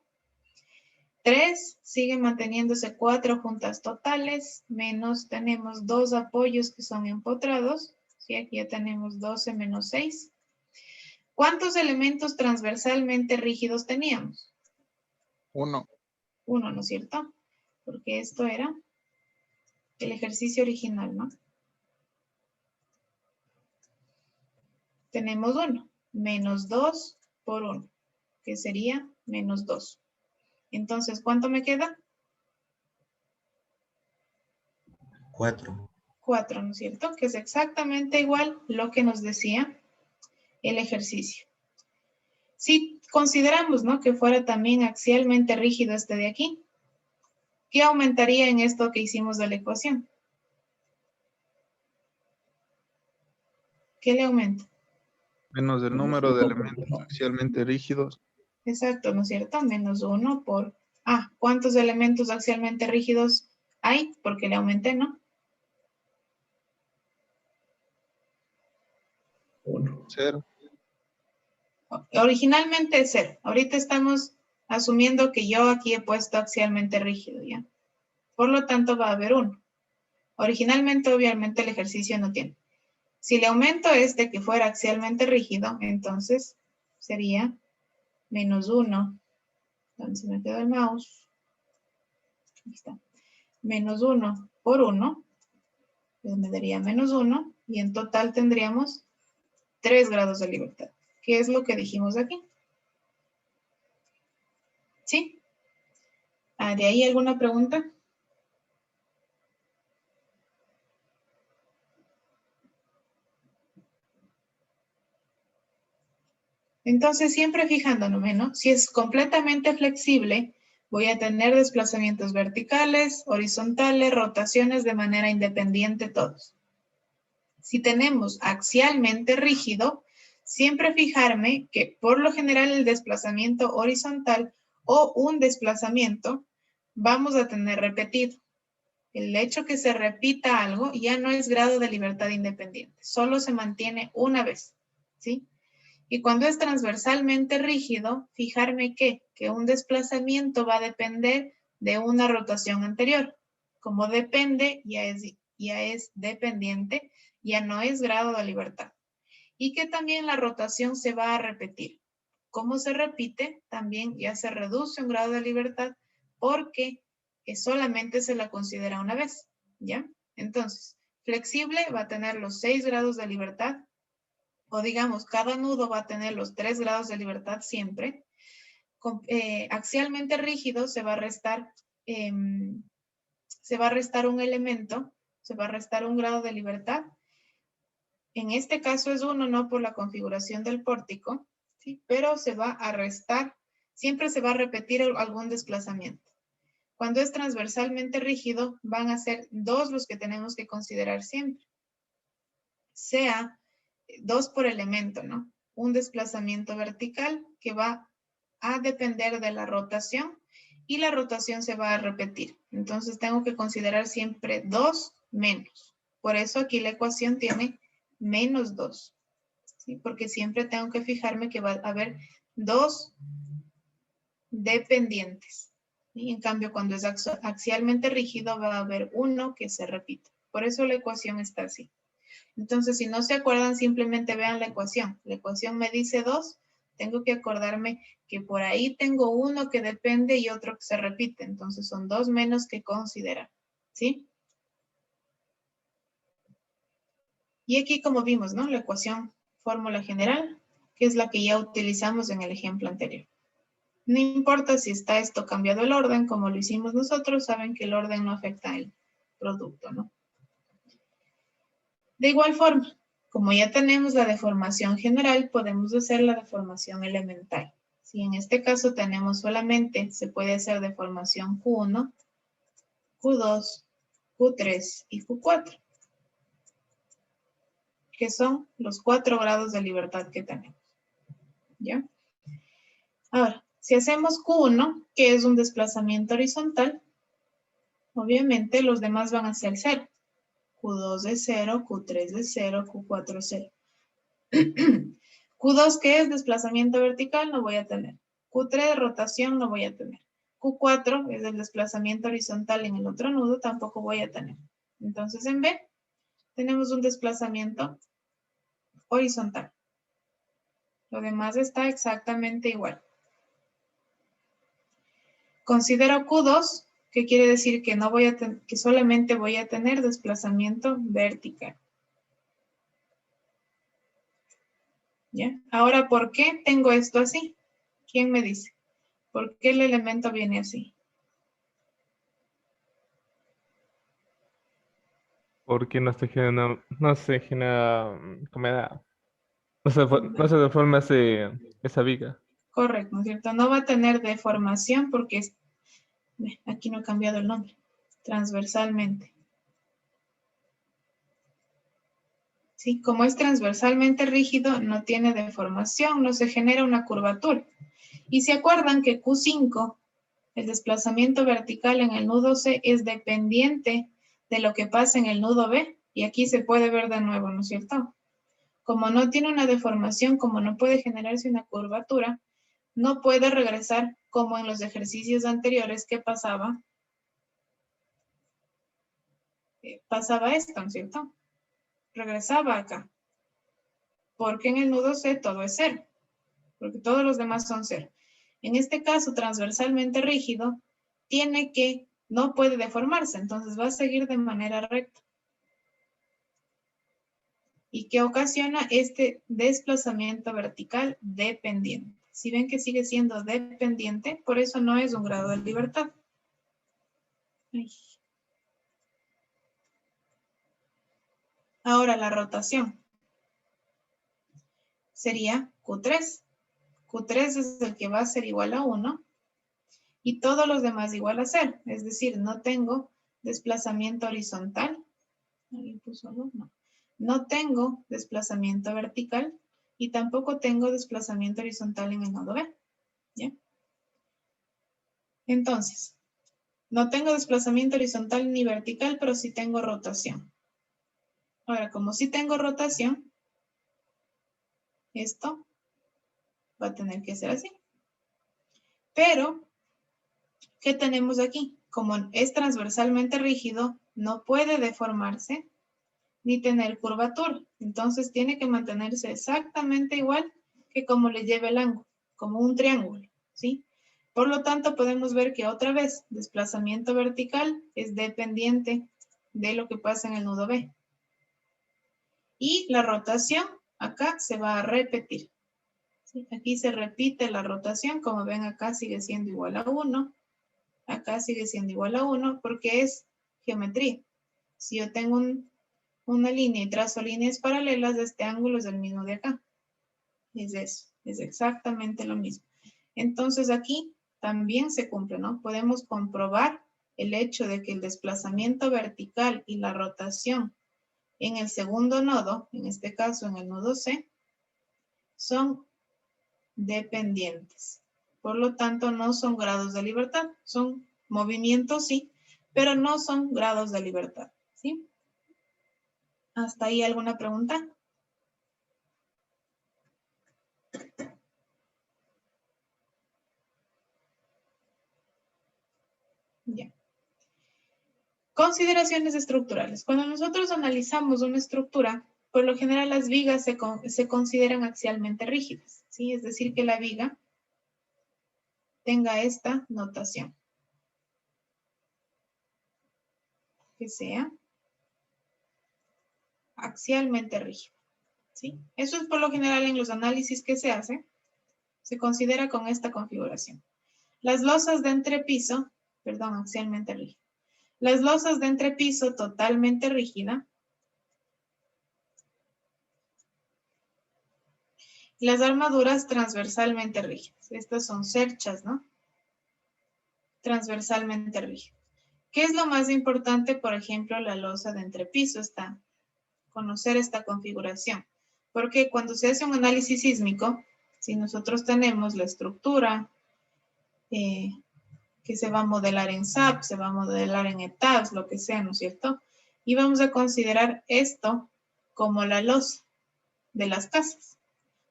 3 sigue manteniéndose 4 juntas totales, menos tenemos 2 apoyos que son empotrados. ¿Sí? Aquí ya tenemos 12 menos 6. ¿Cuántos elementos transversalmente rígidos teníamos? 1. 1, ¿no es cierto? Porque esto era el ejercicio original, ¿no? Tenemos 1, menos 2 por 1, que sería menos 2. Entonces, ¿cuánto me queda? 4. 4, ¿no es cierto? Que es exactamente igual lo que nos decía el ejercicio. Si consideramos, ¿no?, que fuera también axialmente rígido este de aquí, ¿qué aumentaría en esto que hicimos de la ecuación? ¿Qué le aumenta? Menos el número de elementos axialmente rígidos. Exacto, ¿no es cierto? Menos 1 por... Ah, ¿cuántos elementos axialmente rígidos hay? Porque le aumenté, ¿no? 1. 0. Originalmente es 0. Ahorita estamos asumiendo que yo aquí he puesto axialmente rígido, ¿ya? Por lo tanto, va a haber 1. Originalmente, obviamente, el ejercicio no tiene. Si le aumento este que fuera axialmente rígido, entonces sería menos 1. ¿Dónde se me quedó el mouse? Ahí está. Menos 1 por 1. Pues me daría menos 1. Y en total tendríamos 3 grados de libertad. ¿Qué es lo que dijimos aquí? ¿Sí? ¿De ahí alguna pregunta? Entonces, siempre fijándonos, ¿no? Si es completamente flexible, voy a tener desplazamientos verticales, horizontales, rotaciones de manera independiente todos. Si tenemos axialmente rígido, siempre fijarme que por lo general el desplazamiento horizontal o un desplazamiento vamos a tener repetido. El hecho que se repita algo ya no es grado de libertad independiente, solo se mantiene una vez, ¿sí? Y cuando es transversalmente rígido, fijarme que un desplazamiento va a depender de una rotación anterior. Como depende, ya es dependiente, ya no es grado de libertad. Y que también la rotación se va a repetir. Como se repite, también ya se reduce un grado de libertad porque solamente se la considera una vez, ¿ya? Entonces, flexible va a tener los 6 grados de libertad, o digamos, cada nudo va a tener los 3 grados de libertad siempre. Axialmente rígido se va a restar un elemento, se va a restar un grado de libertad. En este caso es 1, no por la configuración del pórtico, ¿sí? Pero se va a restar, siempre se va a repetir algún desplazamiento. Cuando es transversalmente rígido, van a ser 2 los que tenemos que considerar siempre. Sea 2 por elemento, ¿no? Un desplazamiento vertical que va a depender de la rotación y la rotación se va a repetir. Entonces tengo que considerar siempre 2 menos. Por eso aquí la ecuación tiene menos 2. ¿Sí? Porque siempre tengo que fijarme que va a haber 2 dependientes. Y en cambio, cuando es axialmente rígido, va a haber uno que se repite. Por eso la ecuación está así. Entonces, si no se acuerdan, simplemente vean la ecuación. La ecuación me dice 2. Tengo que acordarme que por ahí tengo uno que depende y otro que se repite. Entonces, son 2 menos que considerar. ¿Sí? Y aquí, como vimos, ¿no? La ecuación fórmula general, que es la que ya utilizamos en el ejemplo anterior. No importa si está esto cambiado el orden, como lo hicimos nosotros, saben que el orden no afecta el producto, ¿no? De igual forma, como ya tenemos la deformación general, podemos hacer la deformación elemental. Si en este caso tenemos solamente, se puede hacer deformación Q1, Q2, Q3 y Q4, que son los 4 grados de libertad que tenemos. ¿Ya? Ahora, si hacemos Q1, que es un desplazamiento horizontal, obviamente los demás van a ser 0. Q2 de 0, Q3 de 0, Q4 0. Q2, que es desplazamiento vertical, no voy a tener. Q3, rotación, no voy a tener. Q4 es el desplazamiento horizontal en el otro nudo, tampoco voy a tener. Entonces, en B, tenemos un desplazamiento horizontal. Lo demás está exactamente igual. Considero Q2, que quiere decir que, que solamente voy a tener desplazamiento vertical. ¿Ya? Ahora, ¿por qué tengo esto así? ¿Quién me dice? ¿Por qué el elemento viene así? Porque no se genera, ¿cómo era? No se deforma esa viga. Correcto, ¿no es cierto? No va a tener deformación porque aquí no he cambiado el nombre. Transversalmente. ¿Sí? Como es transversalmente rígido, no tiene deformación, no se genera una curvatura. Y se acuerdan que Q5, el desplazamiento vertical en el nudo C, es dependiente de lo que pasa en el nudo B. Y aquí se puede ver de nuevo, ¿no es cierto? Como no tiene una deformación, como no puede generarse una curvatura, no puede regresar como en los ejercicios anteriores que pasaba. Pasaba esto, ¿no es cierto? Regresaba acá. Porque en el nudo C todo es 0. Porque todos los demás son 0. En este caso, transversalmente rígido, no puede deformarse, entonces va a seguir de manera recta. ¿Y qué ocasiona este desplazamiento vertical dependiente? Si ven que sigue siendo dependiente, por eso no es un grado de libertad. Ay. Ahora la rotación sería Q3. Q3 es el que va a ser igual a 1 y todos los demás igual a 0. Es decir, no tengo desplazamiento horizontal. ¿Alguien puso algo? No. No tengo desplazamiento vertical y tampoco tengo desplazamiento horizontal en el nodo B. ¿Ya? Entonces, no tengo desplazamiento horizontal ni vertical, pero sí tengo rotación. Ahora, como sí tengo rotación, esto va a tener que ser así. Pero, ¿qué tenemos aquí? Como es transversalmente rígido, no puede deformarse ni tener curvatura. Entonces, tiene que mantenerse exactamente igual que como le lleve el ángulo, como un triángulo, ¿sí? Por lo tanto, podemos ver que otra vez, desplazamiento vertical es dependiente de lo que pasa en el nudo B. Y la rotación acá se va a repetir. ¿Sí? Aquí se repite la rotación, como ven acá sigue siendo igual a 1. Acá sigue siendo igual a 1 porque es geometría. Si yo tengo una línea y trazo líneas paralelas, este ángulo es el mismo de acá. Es eso, es exactamente lo mismo. Entonces aquí también se cumple, ¿no? Podemos comprobar el hecho de que el desplazamiento vertical y la rotación en el segundo nodo, en este caso en el nodo C, son dependientes. Por lo tanto, no son grados de libertad. Son movimientos, sí, pero no son grados de libertad, ¿sí? ¿Hasta ahí alguna pregunta? Ya. Consideraciones estructurales. Cuando nosotros analizamos una estructura, por lo general las vigas se consideran axialmente rígidas, ¿sí? Es decir, que la viga tenga esta notación. Que sea axialmente rígida, ¿sí? Eso es por lo general en los análisis que se hacen, se considera con esta configuración. Las losas de entrepiso, perdón, axialmente rígida. Las losas de entrepiso totalmente rígida. Las armaduras transversalmente rígidas. Estas son cerchas, ¿no? Transversalmente rígidas. ¿Qué es lo más importante? Por ejemplo, la losa de entrepiso está. Conocer esta configuración. Porque cuando se hace un análisis sísmico, si nosotros tenemos la estructura que se va a modelar en SAP, se va a modelar en ETABS, lo que sea, ¿no es cierto? Y vamos a considerar esto como la losa de las casas.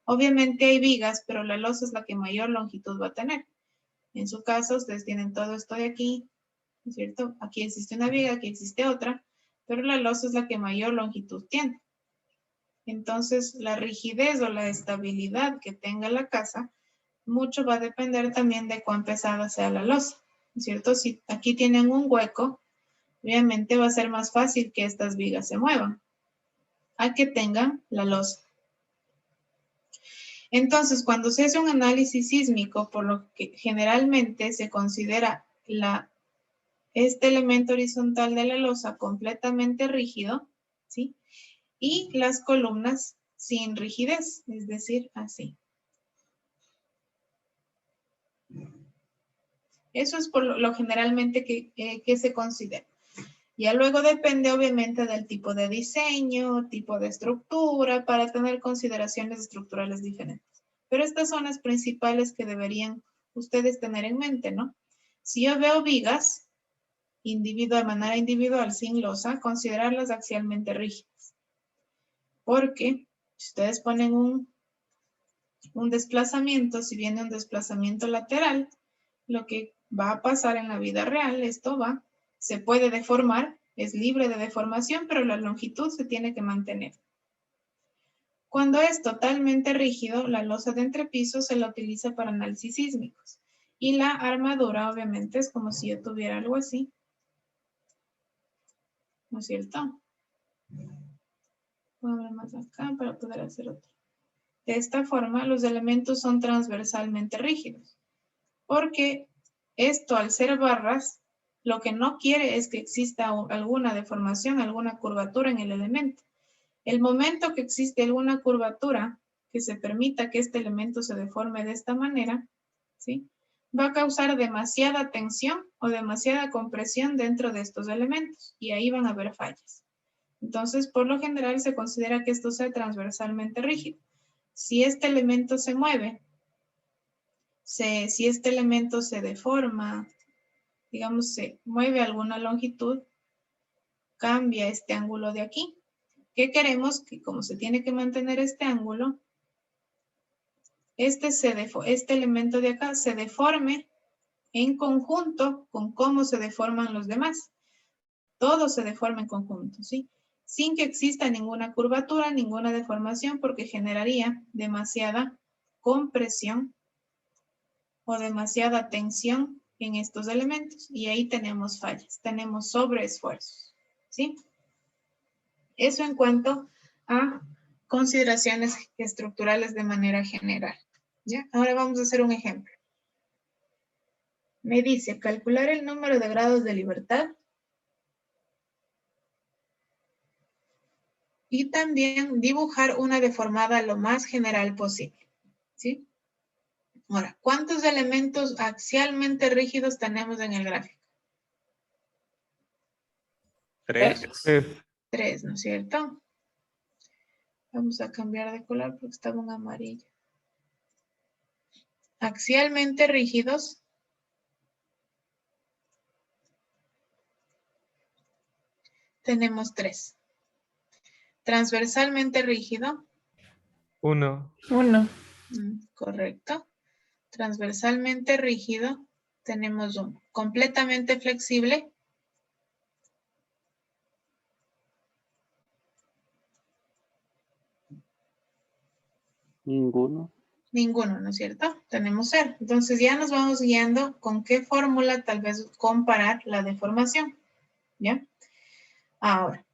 Obviamente hay vigas, pero la losa es la que mayor longitud va a tener. En su caso, ustedes tienen todo esto de aquí, ¿no es cierto? Aquí existe una viga, aquí existe otra, pero la losa es la que mayor longitud tiene. Entonces, la rigidez o la estabilidad que tenga la casa, mucho va a depender también de cuán pesada sea la losa, ¿no es cierto? Si aquí tienen un hueco, obviamente va a ser más fácil que estas vigas se muevan, a que tengan la losa. Entonces, cuando se hace un análisis sísmico, por lo que generalmente se considera este elemento horizontal de la losa completamente rígido, ¿sí? Y las columnas sin rigidez, es decir, así. Eso es por lo generalmente que se considera. Ya luego depende obviamente del tipo de diseño, tipo de estructura, para tener consideraciones estructurales diferentes. Pero estas son las principales que deberían ustedes tener en mente, ¿no? Si yo veo vigas, de manera individual, sin losa, considerarlas axialmente rígidas. Porque si ustedes ponen un desplazamiento, si viene un desplazamiento lateral, lo que va a pasar en la vida real, se puede deformar, es libre de deformación, pero la longitud se tiene que mantener. Cuando es totalmente rígido, la losa de entrepiso se la utiliza para análisis sísmicos. Y la armadura, obviamente, es como si yo tuviera algo así. ¿No es cierto? Voy a ver más acá para poder hacer otro. De esta forma, los elementos son transversalmente rígidos. Porque esto, al ser barras, lo que no quiere es que exista alguna deformación, alguna curvatura en el elemento. El momento que existe alguna curvatura que se permita que este elemento se deforme de esta manera, ¿sí? Va a causar demasiada tensión o demasiada compresión dentro de estos elementos y ahí van a haber fallas. Entonces, por lo general se considera que esto sea transversalmente rígido. Si este elemento se mueve, si este elemento se deforma, digamos, se mueve alguna longitud, cambia este ángulo de aquí. ¿Qué queremos? Que como se tiene que mantener este ángulo, este elemento de acá se deforme en conjunto con cómo se deforman los demás. Todo se deforma en conjunto, ¿sí? Sin que exista ninguna curvatura, ninguna deformación, porque generaría demasiada compresión o demasiada tensión en estos elementos. Y ahí tenemos fallas, tenemos sobreesfuerzos, ¿sí? Eso en cuanto a consideraciones estructurales de manera general. ¿Ya? Ahora vamos a hacer un ejemplo. Me dice calcular el número de grados de libertad y también dibujar una deformada lo más general posible. ¿Sí? Ahora, ¿cuántos elementos axialmente rígidos tenemos en el gráfico? 3. 3, ¿no es cierto? Vamos a cambiar de color porque estaba en amarillo. Axialmente rígidos. Tenemos 3. Transversalmente rígido. 1. 1. Correcto. Transversalmente rígido. Tenemos 1. Completamente flexible. Ninguno. Ninguno, ¿no es cierto? Tenemos 0. Entonces ya nos vamos guiando con qué fórmula tal vez comparar la deformación. ¿Ya? Ahora,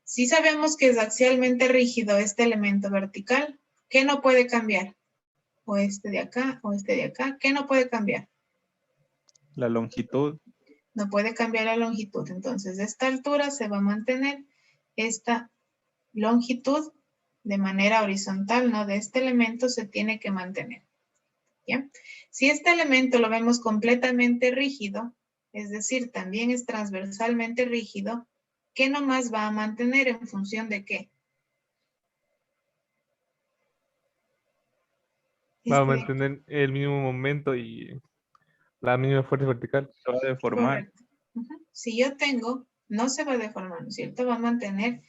si sabemos que es axialmente rígido este elemento vertical, ¿qué no puede cambiar? O este de acá, o este de acá. ¿Qué no puede cambiar? La longitud. No puede cambiar la longitud. Entonces, de esta altura se va a mantener esta longitud de manera horizontal, ¿no? De este elemento se tiene que mantener. ¿Ya? Si este elemento lo vemos completamente rígido, es decir, también es transversalmente rígido, ¿qué nomás va a mantener en función de qué? Va a mantener el mismo momento y la misma fuerza vertical. Se va a deformar. Correcto. Si yo tengo, no se va a deformar, ¿no es cierto? Va a mantener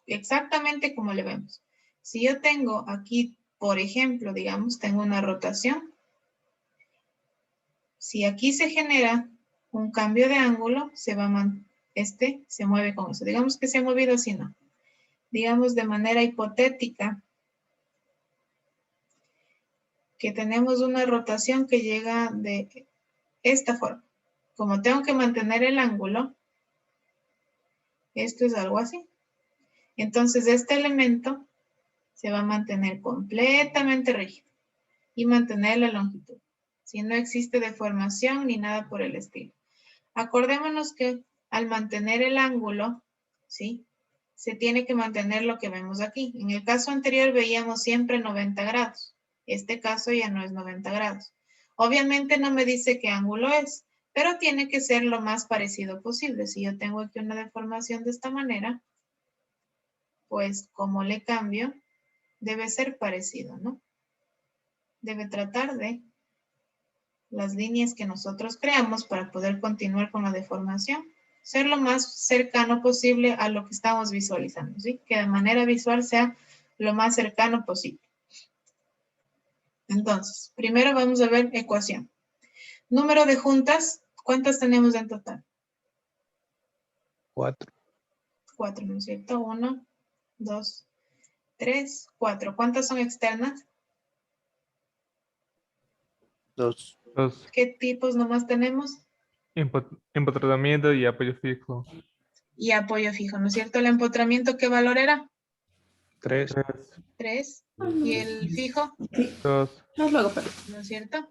exactamente como le vemos. Si yo tengo aquí, por ejemplo, digamos, tengo una rotación. Si aquí se genera un cambio de ángulo, se mueve con eso. Digamos que se ha movido así, ¿no? Digamos de manera hipotética que tenemos una rotación que llega de esta forma. Como tengo que mantener el ángulo, esto es algo así. Entonces, este elemento se va a mantener completamente rígido y mantener la longitud. Si no existe deformación ni nada por el estilo. Acordémonos que al mantener el ángulo, ¿sí? Se tiene que mantener lo que vemos aquí. En el caso anterior veíamos siempre 90 grados. Este caso ya no es 90 grados. Obviamente no me dice qué ángulo es, pero tiene que ser lo más parecido posible. Si yo tengo aquí una deformación de esta manera, pues como le cambio, debe ser parecido, ¿no? Debe tratar de las líneas que nosotros creamos para poder continuar con la deformación, ser lo más cercano posible a lo que estamos visualizando, ¿sí? Que de manera visual sea lo más cercano posible. Entonces, primero vamos a ver ecuación. Número de juntas, ¿cuántas tenemos en total? 4. 4, ¿no es cierto? 1, 2, 3, 4. ¿Cuántas son externas? 2. ¿Qué tipos nomás tenemos? Empotramiento y apoyo fijo. Y apoyo fijo, ¿no es cierto? ¿El empotramiento qué valor era? 3. 3. ¿Y el fijo? 2. ¿No es cierto?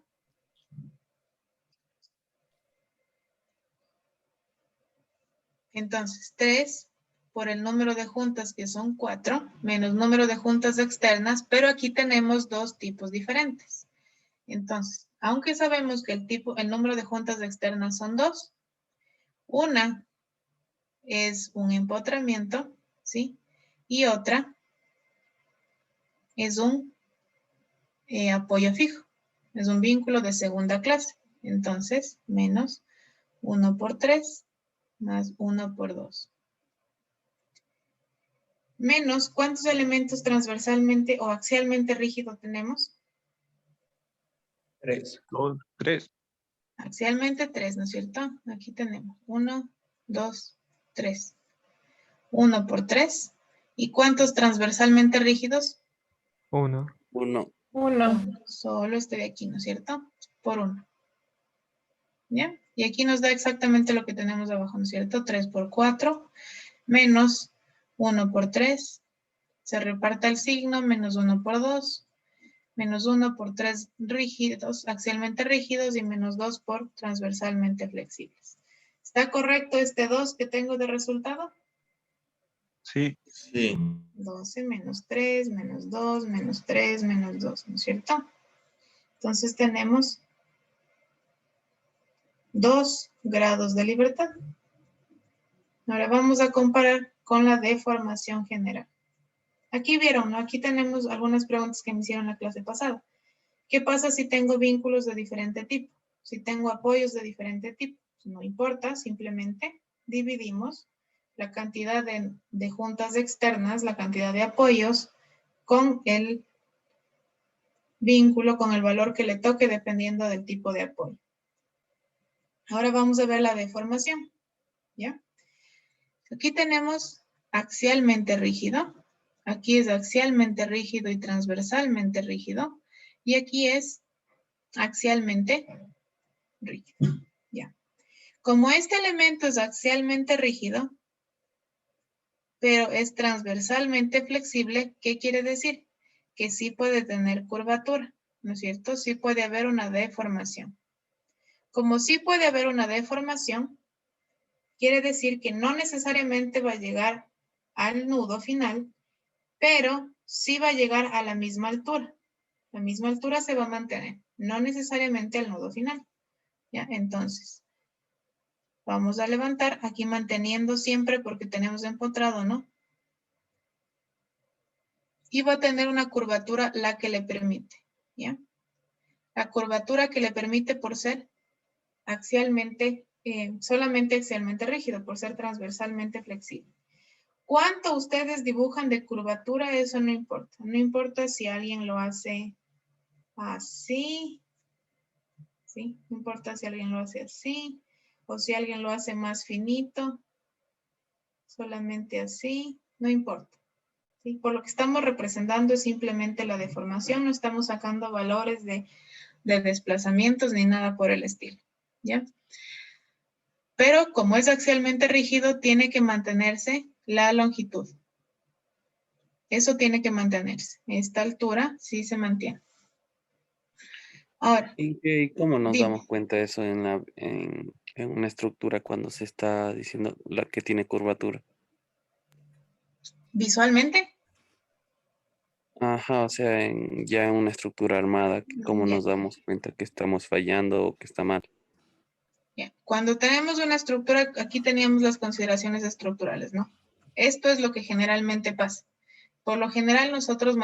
Entonces, 3 por el número de juntas que son 4, menos número de juntas externas, pero aquí tenemos dos tipos diferentes. Entonces, aunque sabemos que el número de juntas externas son 2, una es un empotramiento, ¿sí? Y otra es un apoyo fijo, es un vínculo de segunda clase. Entonces, menos 1 por 3 más 1 por 2. Menos, ¿cuántos elementos transversalmente o axialmente rígidos tenemos? 3. 3. Axialmente 3, ¿no es cierto? Aquí tenemos 1, 2, 3. 1 por 3. ¿Y cuántos transversalmente rígidos? 1. 1. 1. Solo este de aquí, ¿no es cierto? Por 1. ¿Ya? Y aquí nos da exactamente lo que tenemos abajo, ¿no es cierto? 3 por 4 menos 1 por 3. Se reparte el signo, menos 1 por 2. Menos 1 por 3 rígidos, axialmente rígidos, y menos 2 por transversalmente flexibles. ¿Está correcto este 2 que tengo de resultado? Sí. Sí. 12 menos 3, menos 2, menos 3, menos 2, ¿no es cierto? Entonces tenemos 2 grados de libertad. Ahora vamos a comparar con la deformación general. Aquí vieron, ¿no? Aquí tenemos algunas preguntas que me hicieron la clase pasada. ¿Qué pasa si tengo vínculos de diferente tipo? Si tengo apoyos de diferente tipo, no importa, simplemente dividimos la cantidad de juntas externas, la cantidad de apoyos, con el vínculo, con el valor que le toque dependiendo del tipo de apoyo. Ahora vamos a ver la deformación, ¿ya? Aquí tenemos axialmente rígido, aquí es axialmente rígido y transversalmente rígido, y aquí es axialmente rígido, ¿ya? Como este elemento es axialmente rígido, pero es transversalmente flexible, ¿qué quiere decir? Que sí puede tener curvatura, ¿no es cierto? Sí puede haber una deformación. Como sí puede haber una deformación, quiere decir que no necesariamente va a llegar al nudo final, pero sí va a llegar a la misma altura. La misma altura se va a mantener, no necesariamente al nudo final, ¿ya? Entonces, vamos a levantar aquí manteniendo siempre porque tenemos empotrado, ¿no? Y va a tener una curvatura la que le permite, ¿ya? La curvatura que le permite por ser axialmente, solamente axialmente rígido, por ser transversalmente flexible. ¿Cuánto ustedes dibujan de curvatura? Eso no importa. No importa si alguien lo hace así, ¿sí? No importa si alguien lo hace así, o si alguien lo hace más finito, solamente así, no importa. ¿Sí? Por lo que estamos representando es simplemente la deformación, no estamos sacando valores de desplazamientos ni nada por el estilo, ¿ya? Pero como es axialmente rígido, tiene que mantenerse la longitud. Eso tiene que mantenerse. Esta altura sí se mantiene. Ahora. ¿Y cómo nos dime. damos cuenta de eso en una estructura cuando se está diciendo la que tiene curvatura? ¿Visualmente? Ajá, o sea, ya en una estructura armada, ¿cómo nos damos cuenta que estamos fallando o que está mal? Bien. Cuando tenemos una estructura, aquí teníamos las consideraciones estructurales, ¿no? Esto es lo que generalmente pasa. Por lo general, nosotros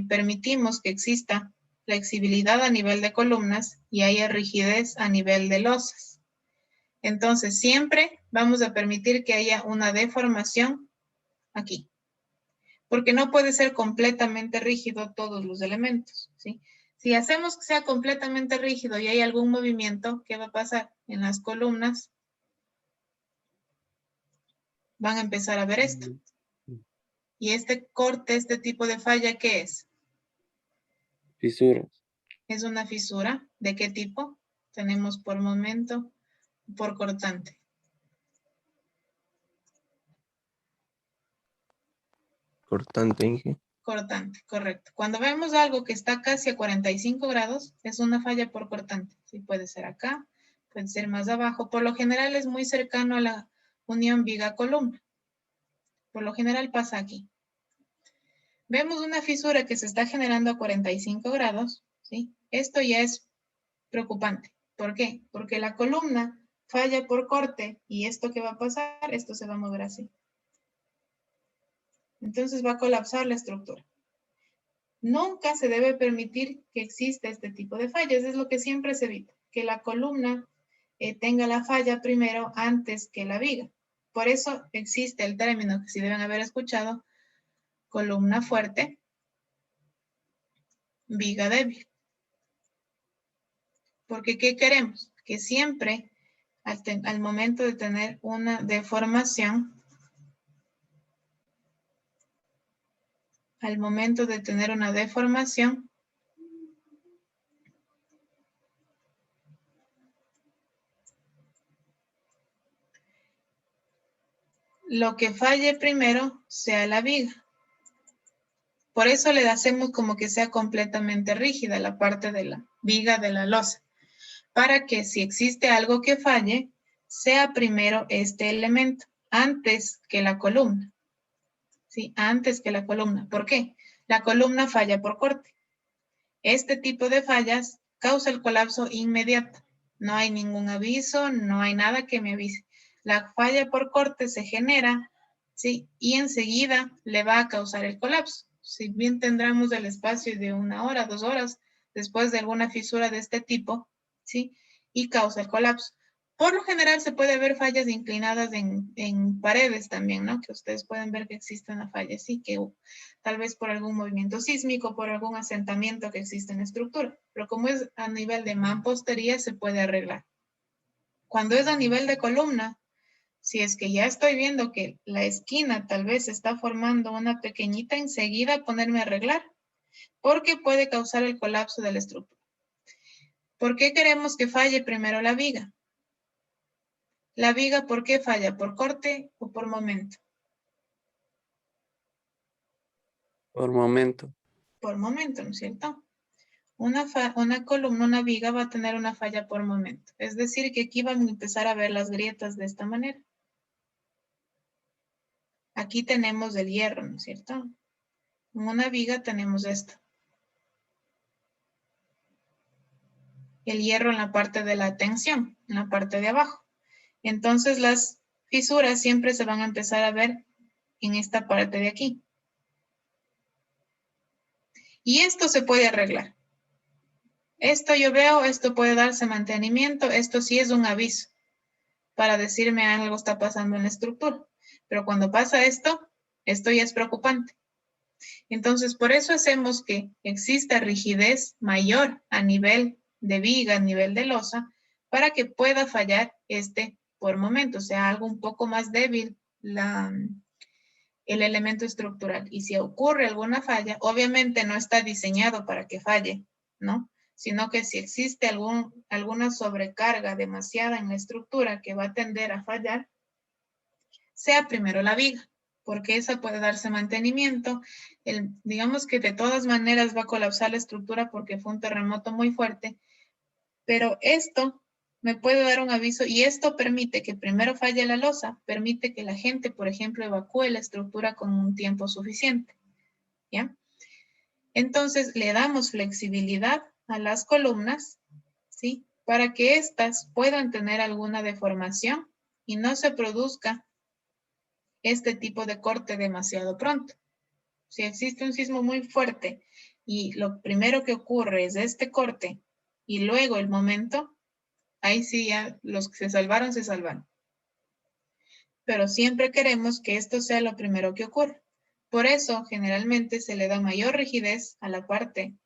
permitimos que exista flexibilidad a nivel de columnas y haya rigidez a nivel de losas. Entonces, siempre vamos a permitir que haya una deformación aquí. Porque no puede ser completamente rígido todos los elementos, ¿sí? Si hacemos que sea completamente rígido y hay algún movimiento, ¿qué va a pasar? En las columnas van a empezar a ver esto. Y este corte, este tipo de falla, ¿qué es? Fisuras. Es una fisura. ¿De qué tipo? Tenemos por momento, por cortante. Cortante, Inge. Cortante, correcto. Cuando vemos algo que está casi a 45 grados, es una falla por cortante. Sí, puede ser acá, puede ser más abajo. Por lo general es muy cercano a la unión viga-columna. Por lo general pasa aquí. Vemos una fisura que se está generando a 45 grados, ¿sí? Esto ya es preocupante. ¿Por qué? Porque la columna falla por corte y esto que va a pasar, esto se va a mover así. Entonces va a colapsar la estructura. Nunca se debe permitir que exista este tipo de fallas. Es lo que siempre se evita, que la columna tenga la falla primero antes que la viga. Por eso existe el término que sí deben haber escuchado, columna fuerte, viga débil. Porque ¿qué queremos? Que siempre al momento de tener una deformación, lo que falle primero sea la viga. Por eso le hacemos como que sea completamente rígida la parte de la viga de la losa. Para que si existe algo que falle, sea primero este elemento, antes que la columna. ¿Sí? Antes que la columna. ¿Por qué? La columna falla por corte. Este tipo de fallas causa el colapso inmediato. No hay ningún aviso, no hay nada que me avise. La falla por corte se genera, ¿sí? Y enseguida le va a causar el colapso. Si bien tendremos el espacio de 1 hora, 2 horas, después de alguna fisura de este tipo, ¿sí? Y causa el colapso. Por lo general se puede ver fallas inclinadas en paredes también, ¿no? Que ustedes pueden ver que existe una falla así, que tal vez por algún movimiento sísmico, por algún asentamiento que existe en la estructura. Pero como es a nivel de mampostería, se puede arreglar. Cuando es a nivel de columna, si es que ya estoy viendo que la esquina tal vez está formando una pequeñita, enseguida ponerme a arreglar, porque puede causar el colapso de la estructura. ¿Por qué queremos que falle primero la viga? La viga, ¿por qué falla? ¿Por corte o por momento? Por momento. Por momento, ¿no es cierto? Una columna, una viga va a tener una falla por momento. Es decir, que aquí van a empezar a ver las grietas de esta manera. Aquí tenemos el hierro, ¿no es cierto? En una viga tenemos esto. El hierro en la parte de la tensión, en la parte de abajo. Entonces las fisuras siempre se van a empezar a ver en esta parte de aquí. Y esto se puede arreglar. Esto yo veo, esto puede darse mantenimiento, esto sí es un aviso para decirme algo está pasando en la estructura. Pero cuando pasa esto ya es preocupante. Entonces, por eso hacemos que exista rigidez mayor a nivel de viga, a nivel de losa, para que pueda fallar por momento, o sea, algo un poco más débil el elemento estructural. Y si ocurre alguna falla, obviamente no está diseñado para que falle, ¿no? Sino que si existe alguna sobrecarga demasiada en la estructura que va a tender a fallar, sea primero la viga, porque esa puede darse mantenimiento. Digamos que de todas maneras va a colapsar la estructura porque fue un terremoto muy fuerte, pero esto me puede dar un aviso y esto permite que primero falle la losa, permite que la gente, por ejemplo, evacúe la estructura con un tiempo suficiente, ¿ya? Entonces le damos flexibilidad a las columnas, ¿sí? Para que éstas puedan tener alguna deformación y no se produzca este tipo de corte demasiado pronto. Si existe un sismo muy fuerte y lo primero que ocurre es este corte y luego el momento, ahí sí ya los que se salvaron, se salvaron. Pero siempre queremos que esto sea lo primero que ocurra. Por eso, generalmente se le da mayor rigidez a la parte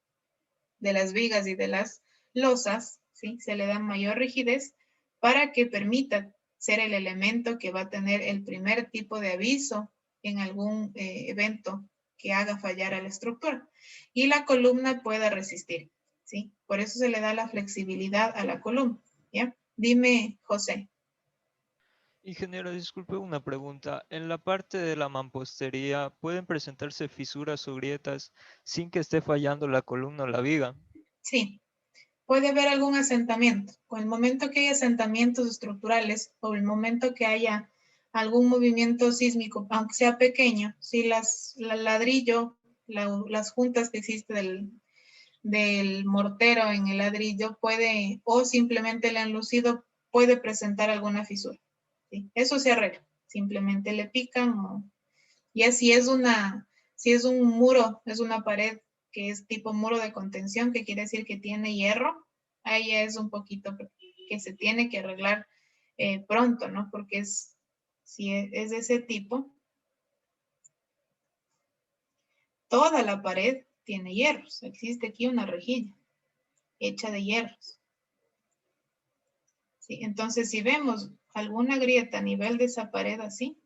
de las vigas y de las losas, ¿sí? Se le da mayor rigidez para que permita ser el elemento que va a tener el primer tipo de aviso en algún evento que haga fallar a la estructura. Y la columna pueda resistir, ¿sí? Por eso se le da la flexibilidad a la columna, ¿ya? Dime, José. Ingeniero, disculpe una pregunta. En la parte de la mampostería, ¿pueden presentarse fisuras o grietas sin que esté fallando la columna o la viga? Sí, puede haber algún asentamiento. Con el momento que haya asentamientos estructurales o el momento que haya algún movimiento sísmico, aunque sea pequeño, si ladrillo, las juntas que existen del mortero en el ladrillo puede, o simplemente el enlucido puede presentar alguna fisura. ¿Sí? Eso se arregla. Simplemente le pican y así si es un muro, es una pared que es tipo muro de contención, que quiere decir que tiene hierro, ahí ya es un poquito que se tiene que arreglar pronto, ¿no? Porque si es de ese tipo, toda la pared tiene hierros. Existe aquí una rejilla hecha de hierros. ¿Sí? Entonces, si vemos alguna grieta a nivel de esa pared así,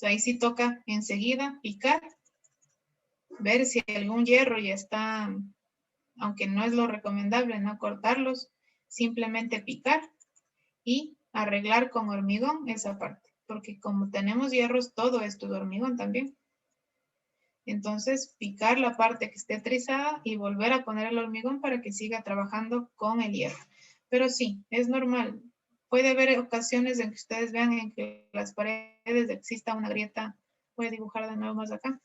ahí sí toca enseguida picar, ver si algún hierro ya está, aunque no es lo recomendable, no cortarlos, simplemente picar y arreglar con hormigón esa parte, porque como tenemos hierros, todo esto es hormigón también. Entonces, picar la parte que esté trizada y volver a poner el hormigón para que siga trabajando con el hierro. Pero sí, es normal. Puede haber ocasiones en que ustedes vean en que las paredes exista una grieta. Voy a dibujar de nuevo más acá.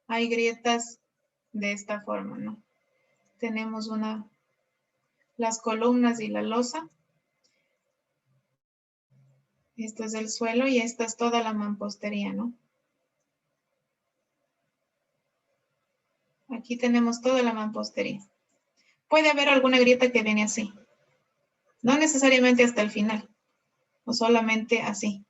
Hay grietas de esta forma, ¿no? Tenemos las columnas y la losa. Esto es el suelo y esta es toda la mampostería, ¿no? Aquí tenemos toda la mampostería. Puede haber alguna grieta que viene así. No necesariamente hasta el final, o solamente así.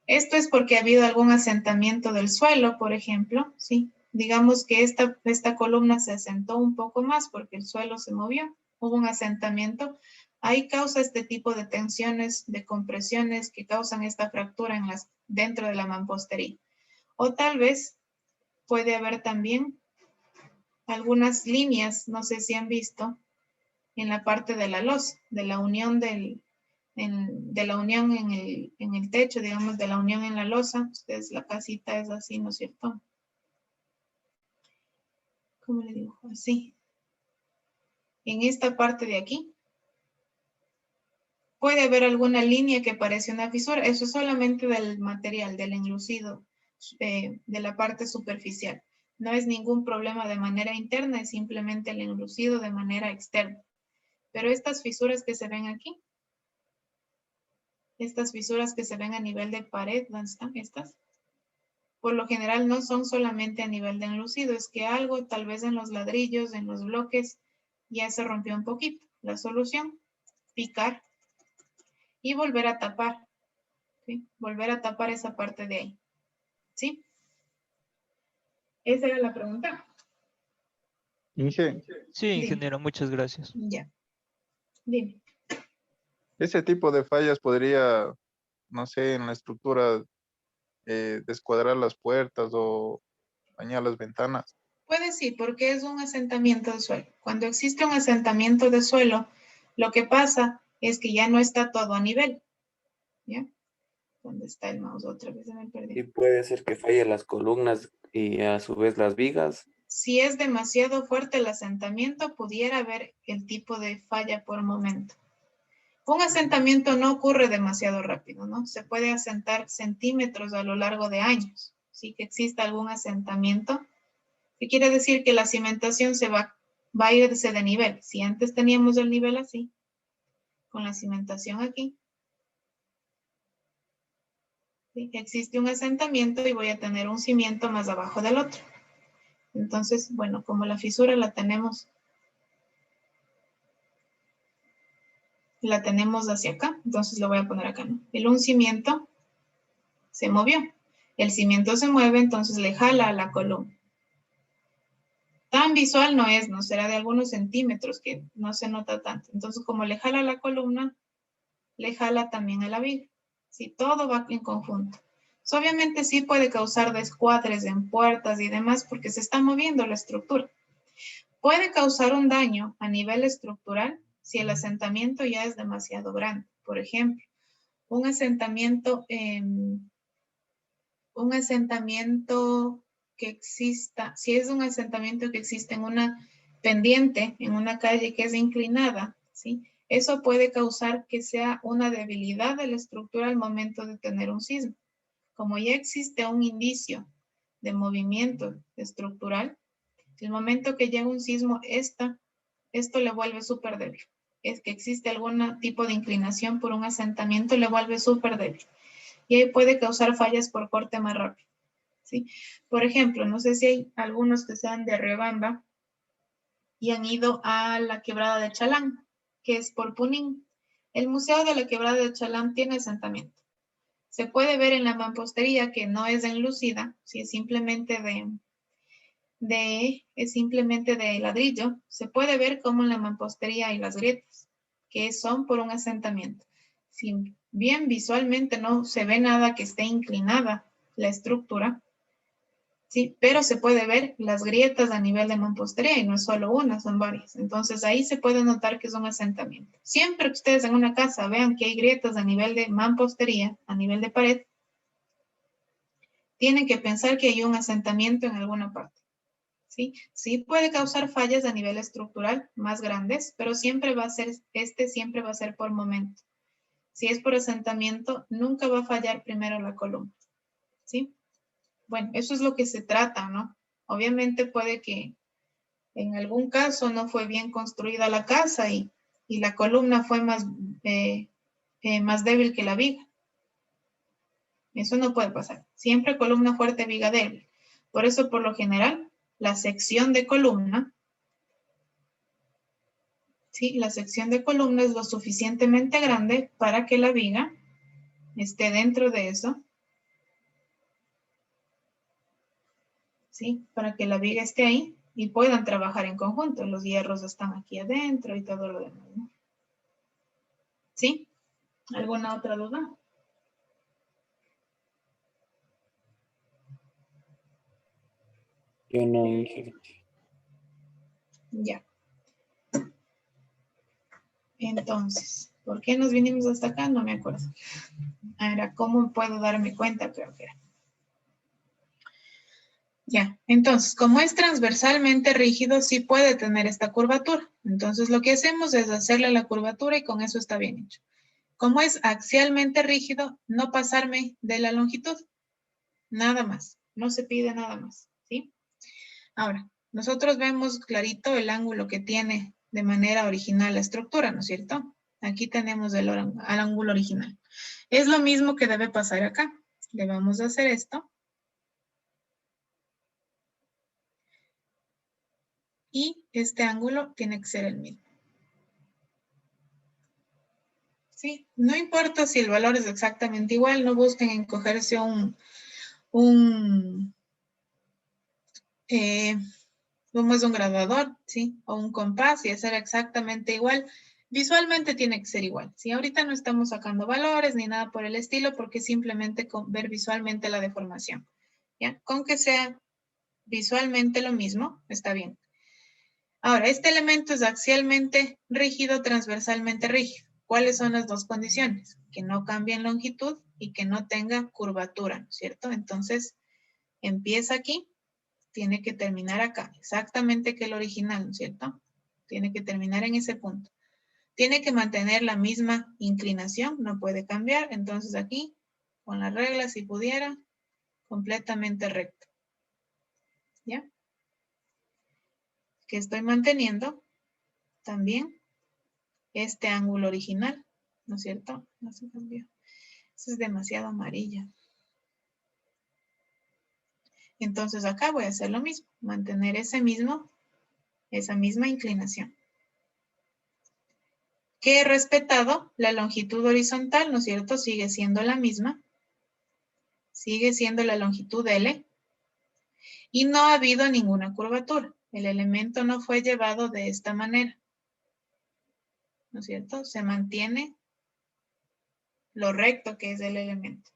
Esto es porque ha habido algún asentamiento del suelo, por ejemplo, ¿sí? Digamos que esta columna se asentó un poco más porque el suelo se movió, hubo un asentamiento. Ahí causa este tipo de tensiones, de compresiones que causan esta fractura dentro de la mampostería. O tal vez puede haber también algunas líneas, no sé si han visto, en la parte de la losa, de la unión en el techo, digamos, de la unión en la losa. Ustedes, la casita es así, ¿no es cierto? ¿Cómo le digo? Así. En esta parte de aquí puede haber alguna línea que parece una fisura. Eso es solamente del material, del enlucido, de la parte superficial. No es ningún problema de manera interna, es simplemente el enlucido de manera externa. Pero estas fisuras que se ven aquí, estas fisuras que se ven a nivel de pared, ¿dónde están estas? Por lo general no son solamente a nivel de enlucido, es que algo tal vez en los ladrillos, en los bloques, ya se rompió un poquito. La solución, picar y volver a tapar, ¿sí? Volver a tapar esa parte de ahí, ¿sí? Esa era la pregunta. Inge, Sí, ingeniero, muchas gracias. Ya. Dime. ese tipo de fallas podría, no sé, en la estructura, descuadrar las puertas o dañar las ventanas. Puede sí, porque es un asentamiento de suelo. Cuando existe un asentamiento de suelo, lo que pasa es que ya no está todo a nivel. ¿Ya? ¿Dónde está el mouse? Otra vez se me perdió. Y puede ser que falle las columnas y a su vez las vigas. Si es demasiado fuerte el asentamiento, pudiera haber el tipo de falla por momento. Un asentamiento no ocurre demasiado rápido, ¿no? Se puede asentar centímetros a lo largo de años. Sí que exista algún asentamiento, que quiere decir que la cimentación va a irse de nivel. Si antes teníamos el nivel así, con la cimentación aquí, ¿sí? Existe un asentamiento y voy a tener un cimiento más abajo del otro. Entonces, bueno, como la fisura la tenemos hacia acá, entonces lo voy a poner acá, ¿no? Un cimiento se movió. El cimiento se mueve, entonces le jala a la columna. Tan visual no es, ¿no? Será de algunos centímetros que no se nota tanto. Entonces, como le jala a la columna, le jala también a la viga. Sí, todo va en conjunto. Obviamente sí puede causar descuadres en puertas y demás porque se está moviendo la estructura. Puede causar un daño a nivel estructural si el asentamiento ya es demasiado grande. Por ejemplo, un asentamiento que exista, si es un asentamiento que existe en una pendiente, en una calle que es inclinada, ¿sí? Eso puede causar que sea una debilidad de la estructura al momento de tener un sismo. Como ya existe un indicio de movimiento estructural, el momento que llega un sismo, esto le vuelve súper débil. Es que existe algún tipo de inclinación por un asentamiento, le vuelve súper débil. Y ahí puede causar fallas por corte más rápido, ¿sí? Por ejemplo, no sé si hay algunos que sean de Riobamba y han ido a la quebrada de Chalán, que es por Punín. El Museo de la Quebrada de Chalán tiene asentamiento. Se puede ver en la mampostería que no es enlucida, si es simplemente de ladrillo. Se puede ver como en la mampostería hay las grietas, que son por un asentamiento. Si bien visualmente no se ve nada que esté inclinada la estructura, sí, pero se puede ver las grietas a nivel de mampostería y no es solo una, son varias. Entonces ahí se puede notar que es un asentamiento. Siempre que ustedes en una casa vean que hay grietas a nivel de mampostería, a nivel de pared, tienen que pensar que hay un asentamiento en alguna parte. ¿Sí? Sí puede causar fallas a nivel estructural más grandes, pero siempre va a ser por momento. Si es por asentamiento, nunca va a fallar primero la columna. ¿Sí? Bueno, eso es lo que se trata, ¿no? Obviamente puede que en algún caso no fue bien construida la casa y la columna fue más débil que la viga. Eso no puede pasar. Siempre columna fuerte, viga débil. Por eso, por lo general, la sección de columna, ¿sí? La sección de columna es lo suficientemente grande para que la viga esté dentro de eso, ¿sí? Para que la viga esté ahí y puedan trabajar en conjunto. Los hierros están aquí adentro y todo lo demás, ¿no? ¿Sí? ¿Alguna otra duda? Yo no, Inge. Ya. Entonces, ¿por qué nos vinimos hasta acá? No me acuerdo. Ahora, ¿cómo puedo darme cuenta? Creo que era. Ya, entonces, como es transversalmente rígido, sí puede tener esta curvatura. Entonces, lo que hacemos es hacerle la curvatura y con eso está bien hecho. Como es axialmente rígido, no pasarme de la longitud. Nada más. No se pide nada más, ¿sí? Ahora, nosotros vemos clarito el ángulo que tiene de manera original la estructura, ¿no es cierto? Aquí tenemos el ángulo original. Es lo mismo que debe pasar acá. Le vamos a hacer esto. Y este ángulo tiene que ser el mismo. ¿Sí? No importa si el valor es exactamente igual, no busquen encogerse como es un graduador, ¿sí? O un compás y hacer exactamente igual. Visualmente tiene que ser igual, ¿sí? Ahorita no estamos sacando valores ni nada por el estilo porque simplemente con ver visualmente la deformación, ¿ya? Con que sea visualmente lo mismo, está bien. Ahora, este elemento es axialmente rígido, transversalmente rígido. ¿Cuáles son las dos condiciones? Que no cambie en longitud y que no tenga curvatura, ¿no es cierto? Entonces, empieza aquí, tiene que terminar acá, exactamente que el original, ¿no es cierto? Tiene que terminar en ese punto. Tiene que mantener la misma inclinación, no puede cambiar. Entonces aquí, con la regla, si pudiera, completamente recto. ¿Ya? Que estoy manteniendo también este ángulo original, ¿no es cierto? No se cambió. Eso es demasiado amarilla. Entonces acá voy a hacer lo mismo, mantener esa misma inclinación. Que he respetado la longitud horizontal, ¿no es cierto? Sigue siendo la misma. Sigue siendo la longitud L. Y no ha habido ninguna curvatura. El elemento no fue llevado de esta manera. ¿No es cierto? Se mantiene lo recto que es el elemento.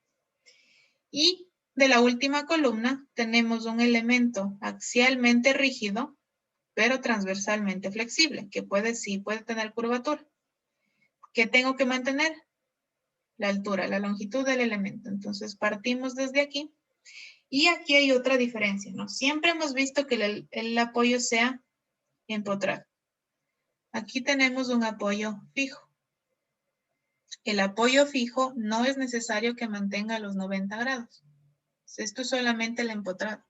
Y de la última columna tenemos un elemento axialmente rígido, pero transversalmente flexible, que sí puede tener curvatura. ¿Qué tengo que mantener? La altura, la longitud del elemento. Entonces partimos desde aquí. Y aquí hay otra diferencia, ¿no? Siempre hemos visto que el apoyo sea empotrado. Aquí tenemos un apoyo fijo. El apoyo fijo no es necesario que mantenga los 90 grados. Esto es solamente el empotrado.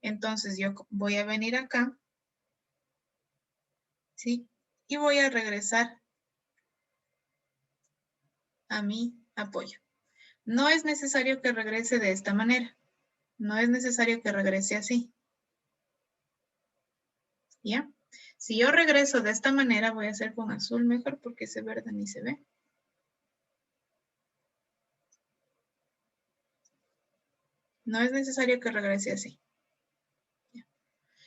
Entonces yo voy a venir acá, ¿sí? Y voy a regresar a mi apoyo. No es necesario que regrese de esta manera. No es necesario que regrese así. ¿Ya? Si yo regreso de esta manera, voy a hacer con azul mejor porque ese verde ni se ve. No es necesario que regrese así. ¿Ya?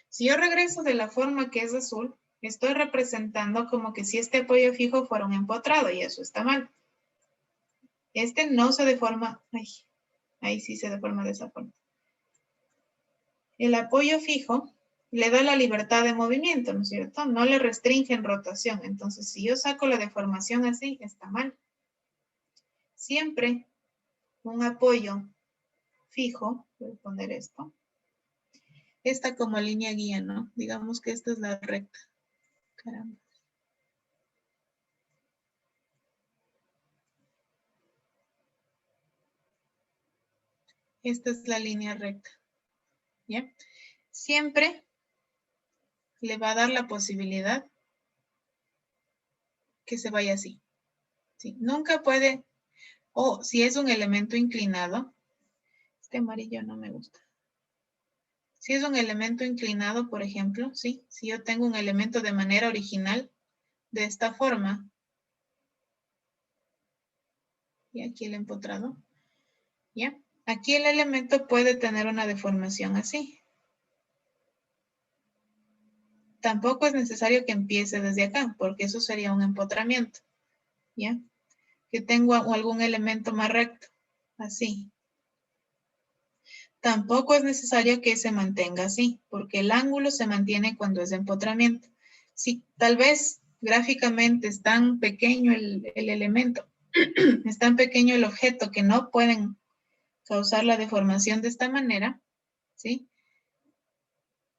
Si yo regreso de la forma que es azul, estoy representando como que si este apoyo fijo fuera un empotrado y eso está mal. Este no se deforma. Ay, ahí sí se deforma de esa forma. El apoyo fijo le da la libertad de movimiento, ¿no es cierto? No le restringe en rotación. Entonces, si yo saco la deformación así, está mal. Siempre un apoyo fijo, voy a poner esto, esta como línea guía, ¿no? Digamos que esta es la recta. Caramba. Esta es la línea recta. ¿Ya? Siempre le va a dar la posibilidad que se vaya así. ¿Sí? Nunca puede, o si es un elemento inclinado, este amarillo no me gusta. Si es un elemento inclinado, por ejemplo, ¿sí? Si yo tengo un elemento de manera original, de esta forma, y aquí el empotrado, ¿ya? Aquí el elemento puede tener una deformación así. Tampoco es necesario que empiece desde acá, porque eso sería un empotramiento, ¿ya? Que tengo algún elemento más recto, así. Tampoco es necesario que se mantenga así, porque el ángulo se mantiene cuando es empotramiento. Si tal vez gráficamente es tan pequeño el elemento, es tan pequeño el objeto que no pueden causar la deformación de esta manera, ¿sí?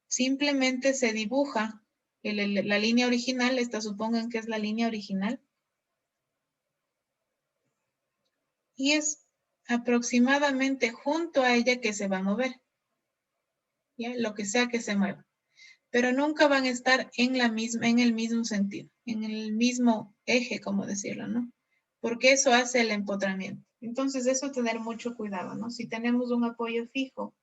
Simplemente se dibuja la línea original, esta supongan que es la línea original, y es aproximadamente junto a ella que se va a mover, ¿ya? Lo que sea que se mueva. Pero nunca van a estar en el mismo sentido, en el mismo eje, como decirlo, ¿no? Porque eso hace el empotramiento. Entonces, eso tener mucho cuidado, ¿no? Si tenemos un apoyo fijo,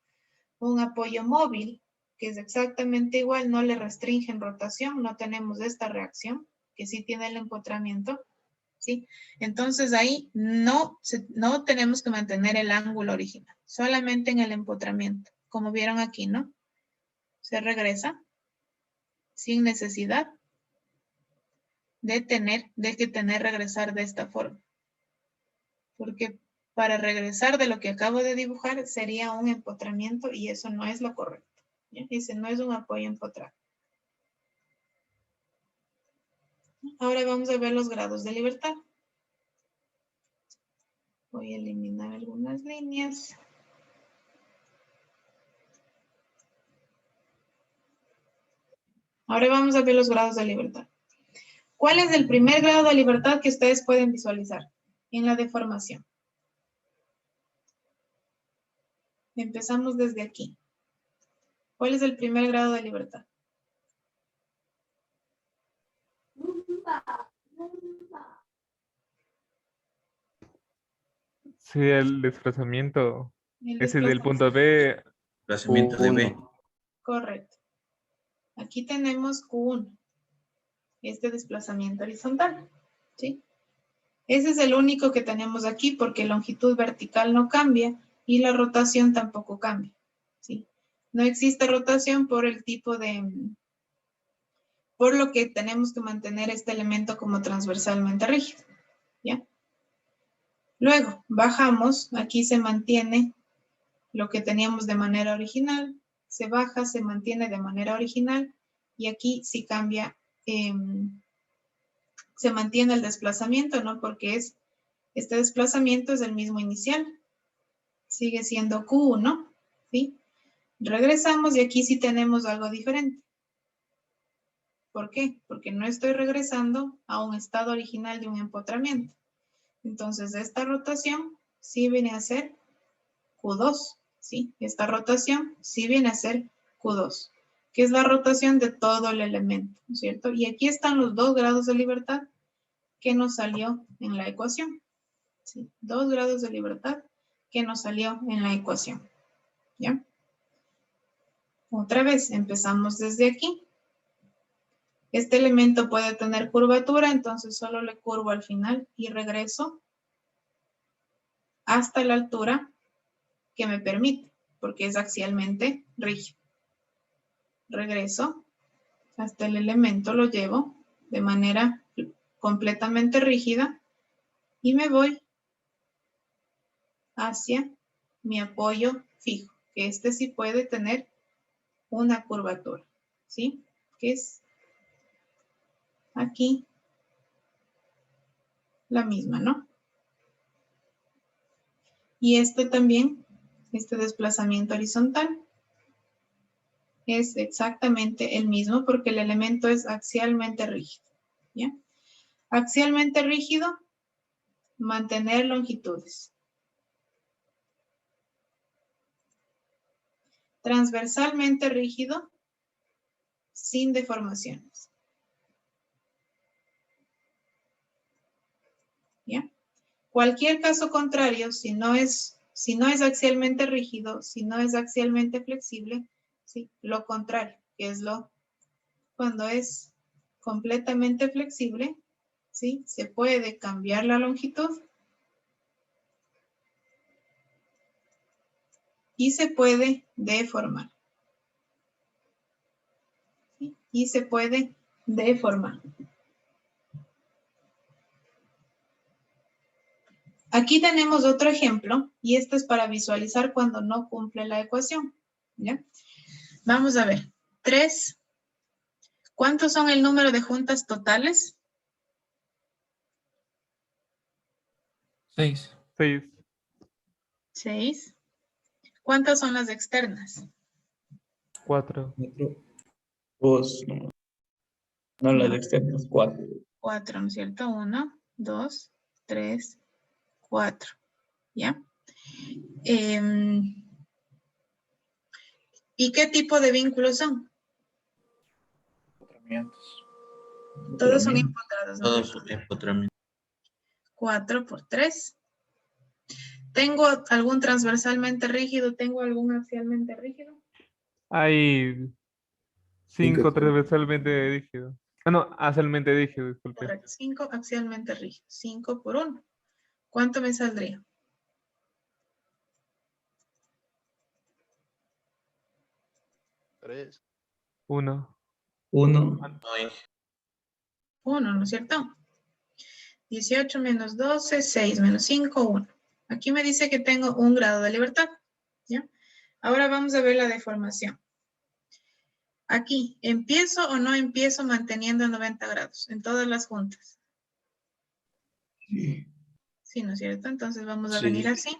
un apoyo móvil, que es exactamente igual, no le restringen rotación, no tenemos esta reacción, que sí tiene el empotramiento, ¿sí? Entonces, ahí no tenemos que mantener el ángulo original, solamente en el empotramiento, como vieron aquí, ¿no? Se regresa sin necesidad de regresar de esta forma. Porque para regresar de lo que acabo de dibujar sería un empotramiento y eso no es lo correcto. ¿Ya? Ese no es un apoyo empotrado. Ahora vamos a ver los grados de libertad. Voy a eliminar algunas líneas. Ahora vamos a ver los grados de libertad. ¿Cuál es el primer grado de libertad que ustedes pueden visualizar? En la deformación. Empezamos desde aquí. ¿Cuál es el primer grado de libertad? Sí, el desplazamiento. Ese del punto B. Desplazamiento de B. Correcto. Aquí tenemos Q1. Este desplazamiento horizontal. ¿Sí? Ese es el único que tenemos aquí porque la longitud vertical no cambia y la rotación tampoco cambia. ¿Sí? No existe rotación por el tipo de... Por lo que tenemos que mantener este elemento como transversalmente rígido. ¿Ya? Luego, bajamos. Aquí se mantiene lo que teníamos de manera original. Se baja, se mantiene de manera original. Y aquí sí cambia... se mantiene el desplazamiento, ¿no? Porque este desplazamiento es el mismo inicial. Sigue siendo Q1, ¿sí? Regresamos y aquí sí tenemos algo diferente. ¿Por qué? Porque no estoy regresando a un estado original de un empotramiento. Entonces, esta rotación sí viene a ser Q2, ¿sí? Esta rotación sí viene a ser Q2, que es la rotación de todo el elemento, ¿no es cierto? Y aquí están los 2 grados de libertad que nos salió en la ecuación. ¿Sí? 2 grados de libertad que nos salió en la ecuación. ¿Ya? Otra vez, empezamos desde aquí. Este elemento puede tener curvatura, entonces solo le curvo al final y regreso hasta la altura que me permite, porque es axialmente rígido. Regreso hasta el elemento, lo llevo de manera completamente rígida y me voy hacia mi apoyo fijo, que este sí puede tener una curvatura, ¿sí? Que es aquí la misma, ¿no? Y este también, este desplazamiento horizontal, es exactamente el mismo porque el elemento es axialmente rígido, ¿ya? Axialmente rígido, mantener longitudes. Transversalmente rígido, sin deformaciones. ¿Ya? Cualquier caso contrario, si no es axialmente rígido, si no es axialmente flexible, ¿sí? Lo contrario, que es cuando es completamente flexible, ¿sí? Se puede cambiar la longitud y se puede deformar. ¿Sí? Y se puede deformar. Aquí tenemos otro ejemplo y este es para visualizar cuando no cumple la ecuación. ¿Ya? Vamos a ver. 3. ¿Cuántos son el número de juntas totales? 6. 6. 6. ¿Cuántas son las externas? 4. 2. No las externas, 4. 4, ¿no es cierto? 1, 2, 3, 4. ¿Ya? ¿Y qué tipo de vínculos son? Todos son empotrados, ¿no? Todos empotramientos. 4 por 3. ¿Tengo algún transversalmente rígido? ¿Tengo algún axialmente rígido? Hay 5 transversalmente rígidos. Ah, no, axialmente rígidos, disculpe. Correcto, 5 axialmente rígidos. 5 por 1. ¿Cuánto me saldría? 3. 1. 1. 1, ¿no es cierto? 18 menos 12, 6 menos 5, 1. Aquí me dice que tengo un grado de libertad. ¿Ya? Ahora vamos a ver la deformación. Aquí, ¿empiezo o no empiezo manteniendo 90 grados en todas las juntas? Sí, ¿no es cierto? Entonces vamos a venir así.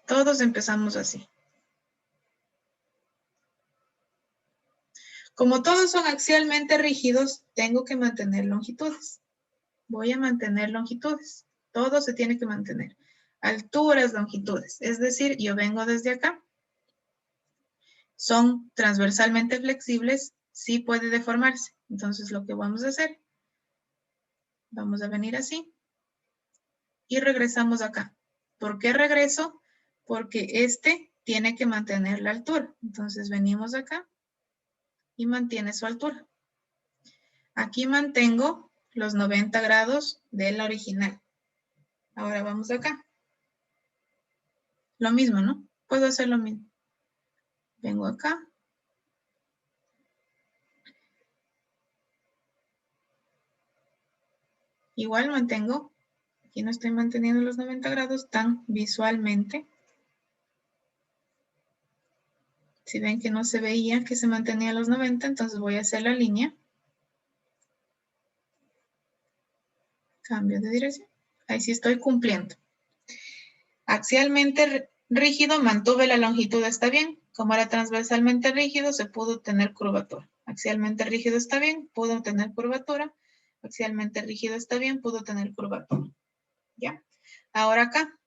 Todos empezamos así. Como todos son axialmente rígidos, tengo que mantener longitudes. Voy a mantener longitudes. Todo se tiene que mantener. Alturas, longitudes. Es decir, yo vengo desde acá. Son transversalmente flexibles, sí puede deformarse. Entonces lo que vamos a hacer, vamos a venir así y regresamos acá. ¿Por qué regreso? Porque este tiene que mantener la altura. Entonces venimos acá y mantiene su altura. Aquí mantengo los 90 grados de la original. Ahora vamos acá. Lo mismo, ¿no? Puedo hacer lo mismo. Vengo acá. Igual mantengo, aquí no estoy manteniendo los 90 grados tan visualmente. Si ven que no se veía que se mantenía los 90, entonces voy a hacer la línea. Cambio de dirección. Ahí sí estoy cumpliendo. Axialmente rígido, mantuve la longitud, está bien. Como era transversalmente rígido, se pudo obtener curvatura. Axialmente rígido está bien, pudo obtener curvatura. Axialmente rígido está bien, pudo tener curvatura. ¿Ya? Ahora acá.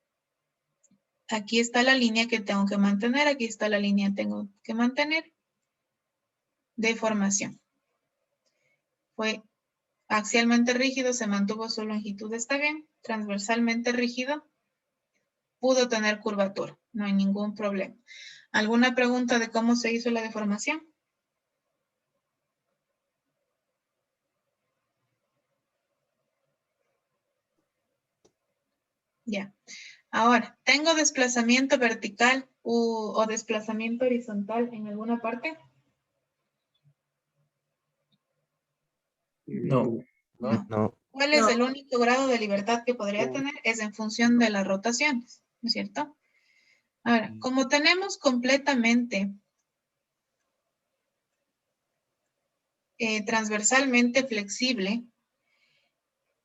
Aquí está la línea que tengo que mantener. Aquí está la línea que tengo que mantener. Deformación. Fue axialmente rígido, se mantuvo su longitud, está bien. Transversalmente rígido, pudo tener curvatura. No hay ningún problema. ¿Alguna pregunta de cómo se hizo la deformación? Ya. Ahora, ¿tengo desplazamiento vertical o desplazamiento horizontal en alguna parte? No. No. ¿Cuál es el único grado de libertad que podría tener? Es en función de las rotaciones, ¿no es cierto? Ahora, como tenemos completamente transversalmente flexible,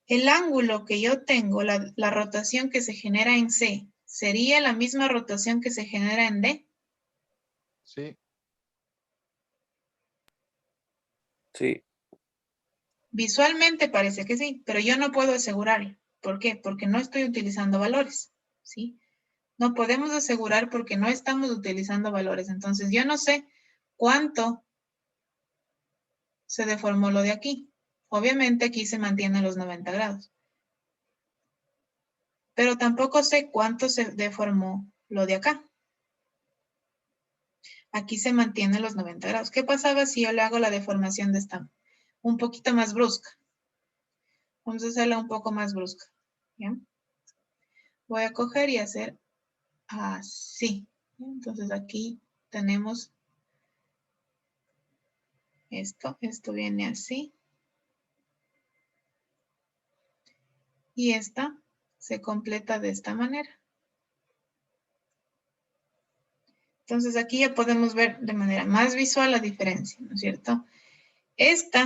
el ángulo que yo tengo, la rotación que se genera en C, ¿sería la misma rotación que se genera en D? Sí. Sí. Visualmente parece que sí, pero yo no puedo asegurarlo. ¿Por qué? Porque no estoy utilizando valores, ¿sí? No podemos asegurar porque no estamos utilizando valores. Entonces, yo no sé cuánto se deformó lo de aquí. Obviamente aquí se mantienen los 90 grados. Pero tampoco sé cuánto se deformó lo de acá. aquí se mantienen los 90 grados. ¿Qué pasaba si yo le hago la deformación de esta un poquito más brusca? Vamos a hacerla un poco más brusca. ¿Bien? Voy a coger y hacer así. Entonces aquí tenemos esto. Esto viene así. Y esta se completa de esta manera. Entonces aquí ya podemos ver de manera más visual la diferencia, ¿no es cierto? Este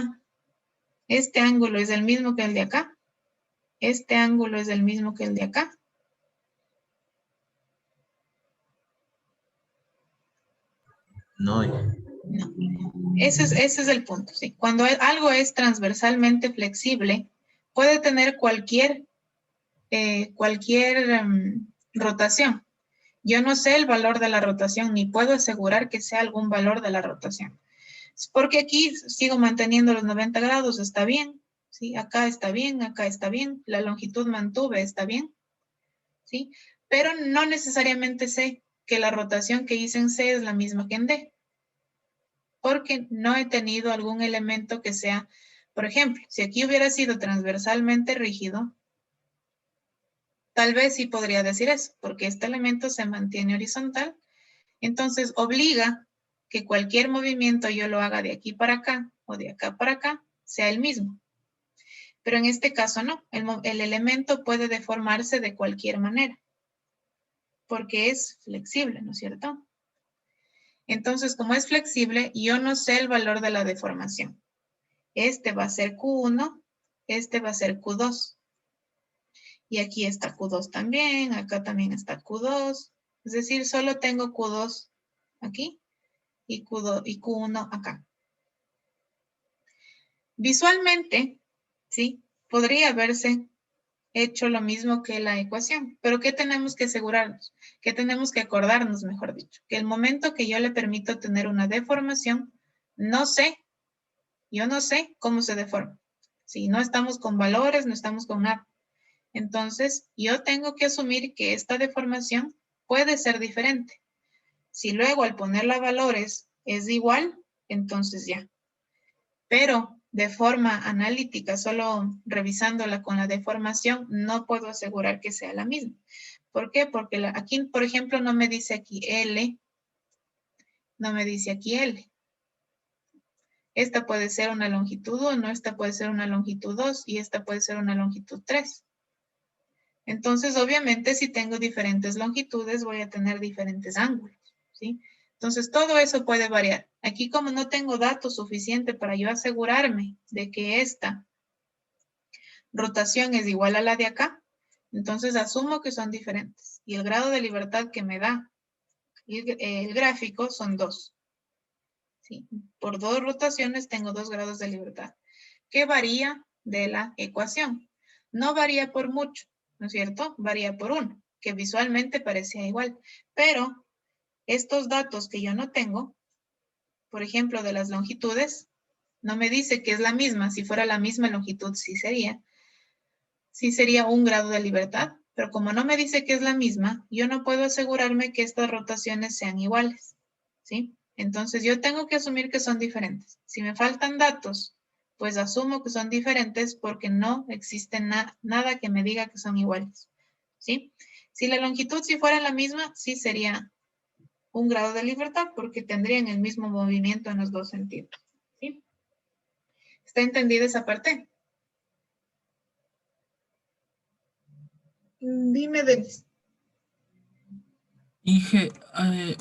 ángulo es el mismo que el de acá. Este ángulo es el mismo que el de acá. No. No. Ese es el punto, ¿sí? Cuando algo es transversalmente flexible, puede tener cualquier rotación. Yo no sé el valor de la rotación, ni puedo asegurar que sea algún valor de la rotación. Porque aquí sigo manteniendo los 90 grados, está bien, ¿sí? Acá está bien, la longitud mantuve, está bien, ¿sí? Pero no necesariamente sé que la rotación que hice en C es la misma que en D. Porque no he tenido algún elemento que sea, por ejemplo, si aquí hubiera sido transversalmente rígido, tal vez sí podría decir eso, porque este elemento se mantiene horizontal, entonces obliga que cualquier movimiento yo lo haga de aquí para acá o de acá para acá, sea el mismo. Pero en este caso no, el elemento puede deformarse de cualquier manera, porque es flexible, ¿no es cierto? Entonces, como es flexible, yo no sé el valor de la deformación. Este va a ser Q1, este va a ser Q2. Y aquí está Q2 también, acá también está Q2. Es decir, solo tengo Q2 aquí y Q2 y Q1 acá. Visualmente, ¿sí? Podría haberse hecho lo mismo que la ecuación. Pero ¿qué tenemos que asegurarnos? ¿Qué tenemos que acordarnos, mejor dicho? Que el momento que yo le permito tener una deformación, yo no sé cómo se deforma. Si no estamos con valores, no estamos con nada. Entonces, yo tengo que asumir que esta deformación puede ser diferente. Si luego al ponerla valores es igual, entonces ya. Pero de forma analítica, solo revisándola con la deformación, no puedo asegurar que sea la misma. ¿Por qué? Porque aquí, por ejemplo, no me dice aquí L, no me dice aquí L. Esta puede ser una longitud 1, esta puede ser una longitud 2 y esta puede ser una longitud 3. Entonces, obviamente, si tengo diferentes longitudes, voy a tener diferentes ángulos, ¿sí? Entonces, todo eso puede variar. Aquí, como no tengo datos suficientes para yo asegurarme de que esta rotación es igual a la de acá, entonces asumo que son diferentes. Y el grado de libertad que me da el gráfico son 2. ¿Sí? Por 2 rotaciones tengo 2 grados de libertad. ¿Qué varía de la ecuación? No varía por mucho, ¿no es cierto? Varía por 1, que visualmente parecía igual. Pero estos datos que yo no tengo, por ejemplo, de las longitudes, no me dice que es la misma. Si fuera la misma longitud, sí sería 1 grado de libertad. Pero como no me dice que es la misma, yo no puedo asegurarme que estas rotaciones sean iguales, ¿sí? Entonces yo tengo que asumir que son diferentes. Si me faltan datos, pues asumo que son diferentes porque no existe nada que me diga que son iguales, ¿sí? Si la longitud sí fuera la misma, sí sería 1 grado de libertad porque tendrían el mismo movimiento en los dos sentidos, ¿sí? ¿Está entendida esa parte? Dime, Denis. Inge,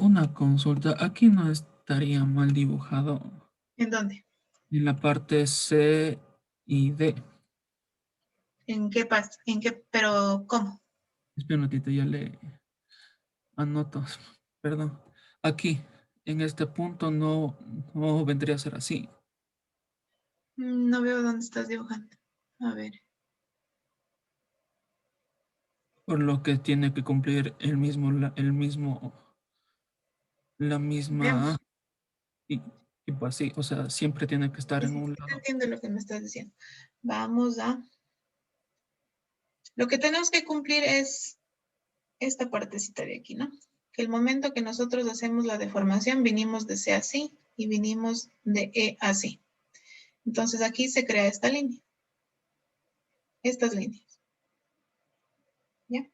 una consulta. Aquí no estaría mal dibujado. ¿En dónde? En la parte C y D. ¿En qué parte? ¿En qué? ¿Pero cómo? Espera un ratito, ya le anoto. Perdón. Aquí, en este punto no vendría a ser así. No veo dónde estás dibujando. A ver. Por lo que tiene que cumplir la misma, Veamos. y pues sí, o sea, siempre tiene que estar Sí, en sí, un sí, lado. entiendo lo que me estás diciendo. Vamos a... Lo que tenemos que cumplir es esta partecita de aquí, ¿no? que el momento que nosotros hacemos la deformación, vinimos de C así y vinimos de E así. Entonces aquí se crea esta línea. Estas líneas. ¿Ya?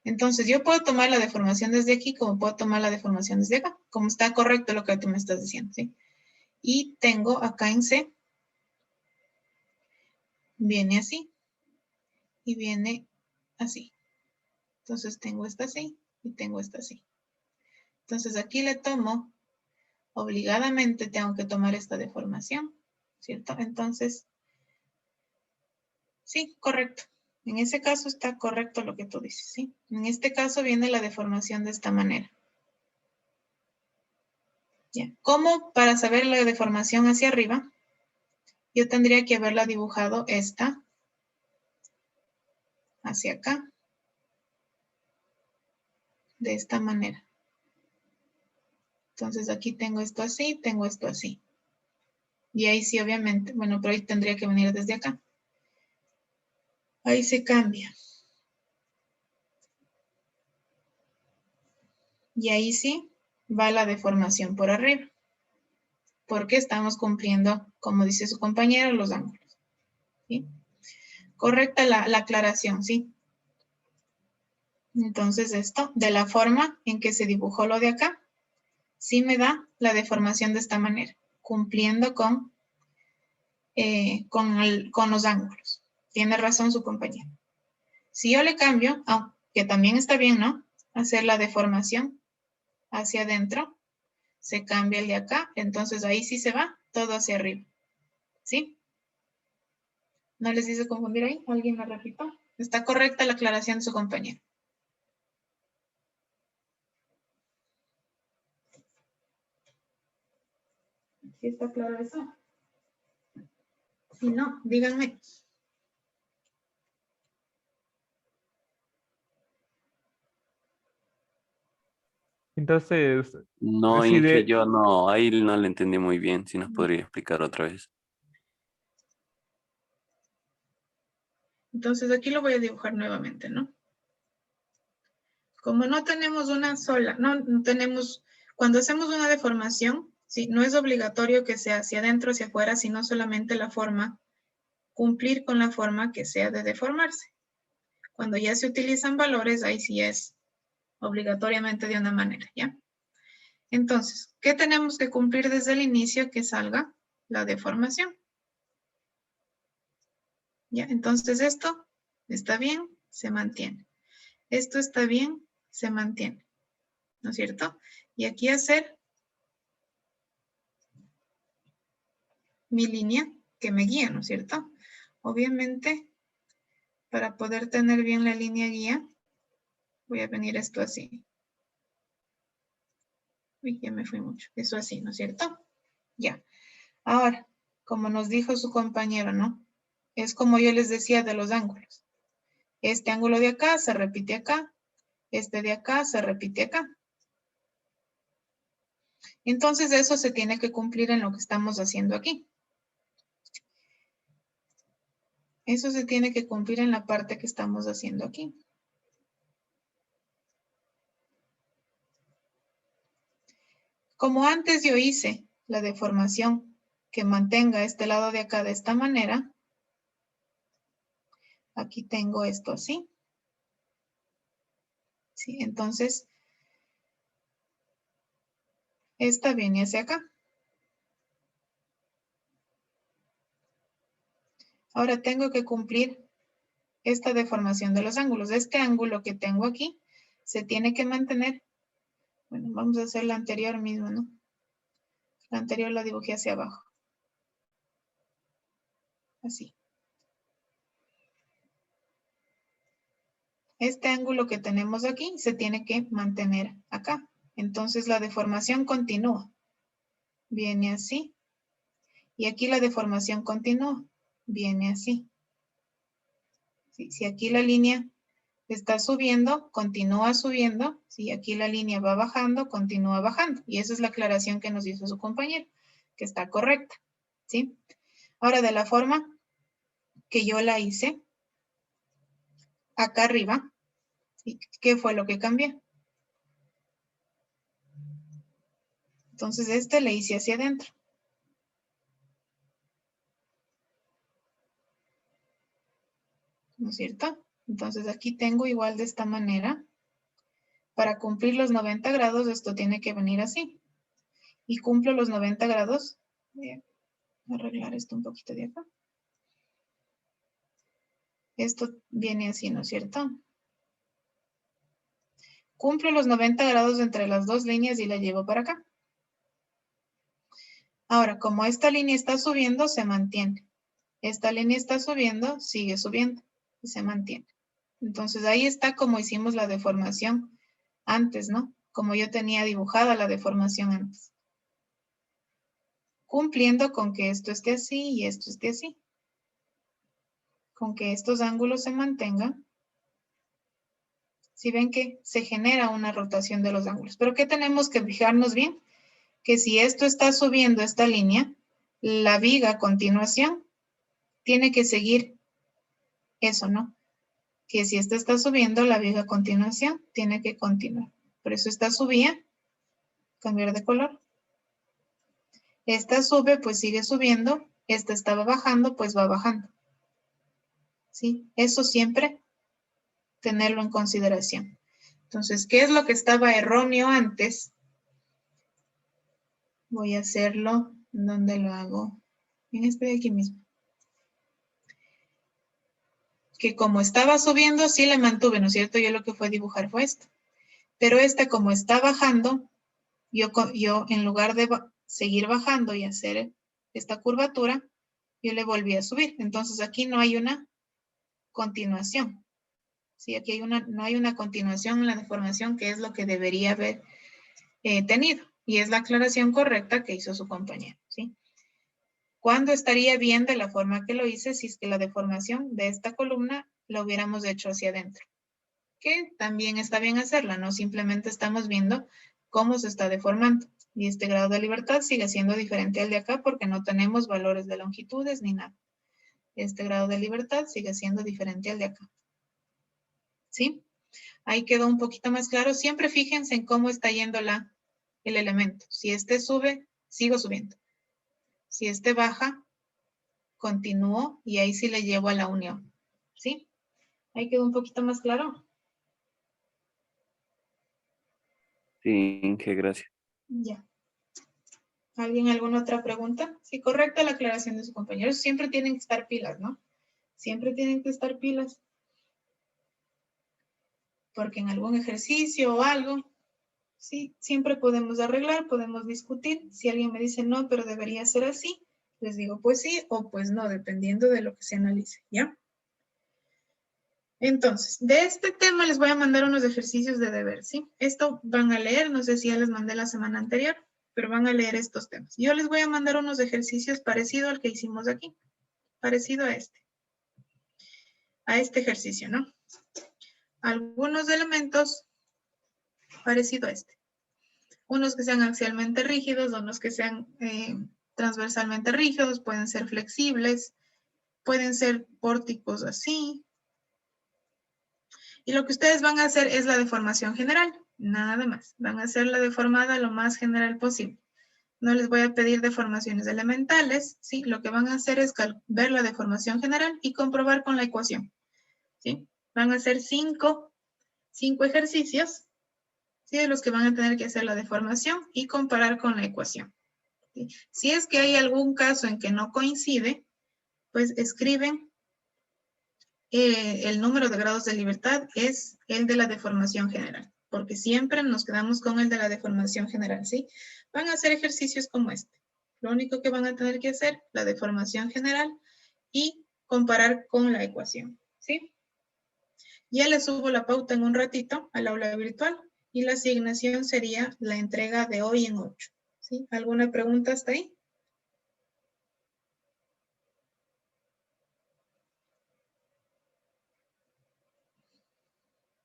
Entonces yo puedo tomar la deformación desde aquí como puedo tomar la deformación desde acá. Como está correcto lo que tú me estás diciendo, ¿sí? Y tengo acá en C, viene así y viene así. Entonces tengo esta así y tengo esta así. Entonces aquí le tomo, obligadamente tengo que tomar esta deformación, ¿cierto? Entonces, sí, correcto. En ese caso está correcto lo que tú dices, ¿sí? En este caso viene la deformación de esta manera. ¿Ya? ¿Cómo para saber la deformación hacia arriba? Yo tendría que haberla dibujado esta hacia acá. De esta manera. Entonces aquí tengo esto así, tengo esto así. Y ahí sí, obviamente, bueno, pero ahí tendría que venir desde acá. Ahí se cambia. Y ahí sí va la deformación por arriba. Porque estamos cumpliendo, como dice su compañero, los ángulos. ¿Sí? Correcta la aclaración, ¿sí? Entonces esto, de la forma en que se dibujó lo de acá, sí me da la deformación de esta manera, cumpliendo con los ángulos. Tiene razón su compañero. Si yo le cambio, que también está bien, ¿no? Hacer la deformación hacia adentro, se cambia el de acá, entonces ahí sí se va todo hacia arriba. ¿Sí? ¿No les hizo confundir ahí? ¿Alguien me repito? Está correcta la aclaración de su compañero. ¿Sí está claro eso? Si no, díganme. Entonces, No, si Inge, de, yo no, ahí no le entendí muy bien. Si nos podría explicar otra vez. Entonces aquí lo voy a dibujar nuevamente, ¿no? Como no tenemos una sola, no tenemos, cuando hacemos una deformación, ¿sí? No es obligatorio que sea hacia adentro, hacia afuera, sino solamente la forma, cumplir con la forma que sea de deformarse. Cuando ya se utilizan valores, ahí sí es obligatoriamente de una manera, ¿ya? Entonces, ¿qué tenemos que cumplir desde el inicio que salga la deformación? ¿Ya? Entonces esto está bien, se mantiene. Esto está bien, se mantiene. ¿No es cierto? Y aquí hacer mi línea que me guía, ¿no es cierto? Obviamente, para poder tener bien la línea guía, voy a venir esto así. Uy, ya me fui mucho. Eso así, ¿no es cierto? Ya. Ahora, como nos dijo su compañero, ¿no? Es como yo les decía de los ángulos. Este ángulo de acá se repite acá. Este de acá se repite acá. Entonces, eso se tiene que cumplir en lo que estamos haciendo aquí. Eso se tiene que cumplir en la parte que estamos haciendo aquí. Como antes yo hice la deformación que mantenga este lado de acá de esta manera, aquí tengo esto así. ¿Sí? Entonces, esta viene hacia acá. Ahora tengo que cumplir esta deformación de los ángulos. Este ángulo que tengo aquí se tiene que mantener. Bueno, vamos a hacer la anterior mismo, ¿no? La anterior la dibujé hacia abajo. Así. Este ángulo que tenemos aquí se tiene que mantener acá. Entonces la deformación continúa. Viene así. Y aquí la deformación continúa. Viene así. ¿Sí? Si aquí la línea está subiendo, continúa subiendo. Si aquí la línea va bajando, continúa bajando. Y esa es la aclaración que nos hizo su compañero, que está correcta. ¿Sí? Ahora, de la forma que yo la hice, acá arriba, ¿sí? ¿Qué fue lo que cambié? Entonces este le hice hacia adentro. ¿No es cierto? Entonces aquí tengo igual de esta manera. Para cumplir los 90 grados, esto tiene que venir así. Y cumplo los 90 grados. Voy a arreglar esto un poquito de acá. Esto viene así, ¿no es cierto? Cumplo los 90 grados entre las dos líneas y la llevo para acá. Ahora, como esta línea está subiendo, se mantiene. Esta línea está subiendo, sigue subiendo y se mantiene. Entonces ahí está como hicimos la deformación antes, ¿no? Como yo tenía dibujada la deformación antes. Cumpliendo con que esto esté así y esto esté así. Con que estos ángulos se mantengan. Si ven que se genera una rotación de los ángulos. Pero ¿qué tenemos que fijarnos bien? Que si esto está subiendo esta línea, la viga a continuación tiene que seguir eso, ¿no? Que si esta está subiendo, la viga a continuación tiene que continuar. Por eso esta subía, cambiar de color. Esta sube, pues sigue subiendo. Esta estaba bajando, pues va bajando. ¿Sí? Eso siempre tenerlo en consideración. Entonces, ¿qué es lo que estaba erróneo antes? Voy a hacerlo, ¿dónde lo hago? En este de aquí mismo. Que como estaba subiendo, sí le mantuve, ¿no es cierto? Yo lo que fue dibujar fue esto. Pero esta como está bajando, yo en lugar de seguir bajando y hacer esta curvatura, yo le volví a subir. Entonces aquí no hay una continuación. Sí, aquí no hay una continuación en la deformación, que es lo que debería haber tenido. Y es la aclaración correcta que hizo su compañero, ¿sí? ¿Cuándo estaría bien de la forma que lo hice si es que la deformación de esta columna la hubiéramos hecho hacia adentro? Que también está bien hacerla, no simplemente estamos viendo cómo se está deformando. Y este grado de libertad sigue siendo diferente al de acá porque no tenemos valores de longitudes ni nada. Este grado de libertad sigue siendo diferente al de acá. ¿Sí? Ahí quedó un poquito más claro. Siempre fíjense en cómo está yendo el elemento. Si este sube, sigo subiendo. Si este baja, continúo y ahí sí le llevo a la unión. ¿Sí? Ahí quedó un poquito más claro. Sí, Inge, gracias. Ya. ¿Alguien alguna otra pregunta? Sí, correcta la aclaración de su compañero. Siempre tienen que estar pilas, ¿no? Siempre tienen que estar pilas. Porque en algún ejercicio o algo, sí, siempre podemos arreglar, podemos discutir. Si alguien me dice no, pero debería ser así, les digo pues sí o pues no, dependiendo de lo que se analice, ¿ya? Entonces, de este tema les voy a mandar unos ejercicios de deber, ¿sí? Esto van a leer, no sé si ya les mandé la semana anterior, pero van a leer estos temas. Yo les voy a mandar unos ejercicios parecido al que hicimos aquí, parecido a este ejercicio, ¿no? Algunos elementos parecido a este. Unos que sean axialmente rígidos, unos que sean transversalmente rígidos, pueden ser flexibles, pueden ser pórticos así. Y lo que ustedes van a hacer es la deformación general, nada más. Van a hacer la deformada lo más general posible. No les voy a pedir deformaciones elementales, ¿sí? Lo que van a hacer es ver la deformación general y comprobar con la ecuación, ¿sí? Van a hacer cinco ejercicios, ¿sí? De los que van a tener que hacer la deformación y comparar con la ecuación, ¿sí? Si es que hay algún caso en que no coincide, pues escriben el número de grados de libertad es el de la deformación general, porque siempre nos quedamos con el de la deformación general, ¿sí? Van a hacer ejercicios como este. Lo único que van a tener que hacer, la deformación general y comparar con la ecuación, ¿sí? Ya les subo la pauta en un ratito al aula virtual y la asignación sería la entrega de hoy en 8, ¿sí? ¿Alguna pregunta hasta ahí?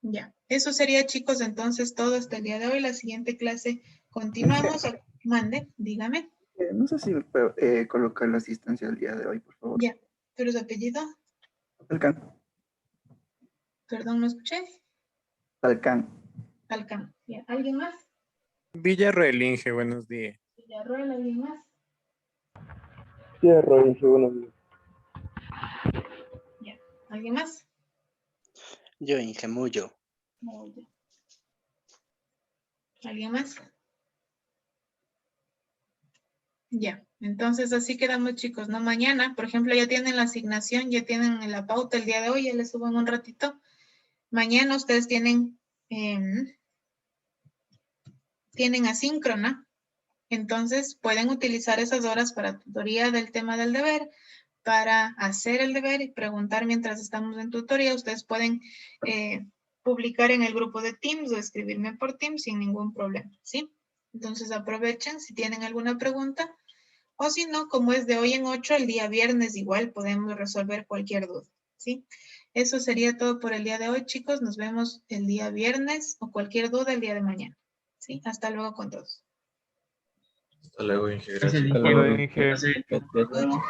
Ya, eso sería, chicos, entonces todo hasta el día de hoy. La siguiente clase continuamos. Mande, dígame. No sé si colocar la asistencia del día de hoy, por favor. Ya, ¿pero su apellido? Talcán. Perdón, no escuché. Talcán. Talcán. Ya, ¿alguien más? Villarroel, Inge, buenos días. Villarroel, ¿alguien más? Villarroel, Inge, buenos días. Ya. ¿Alguien más? Yo, Inge, Muyo. Muy bien. ¿Alguien más? Ya, entonces así quedamos, chicos, ¿no? Mañana, por ejemplo, ya tienen la asignación, ya tienen la pauta el día de hoy, ya les subo en un ratito. Mañana ustedes tienen asíncrona, entonces pueden utilizar esas horas para tutoría del tema del deber, para hacer el deber y preguntar mientras estamos en tutoría. Ustedes pueden publicar en el grupo de Teams o escribirme por Teams sin ningún problema, ¿sí? Entonces aprovechen si tienen alguna pregunta. O si no, como es de hoy en 8, el día viernes igual podemos resolver cualquier duda, ¿sí? Eso sería todo por el día de hoy, chicos. Nos vemos el día viernes o cualquier duda el día de mañana, ¿sí? Hasta luego con todos. Hasta luego, Inge. Gracias, Gracias. Hasta luego, Inge. Inge.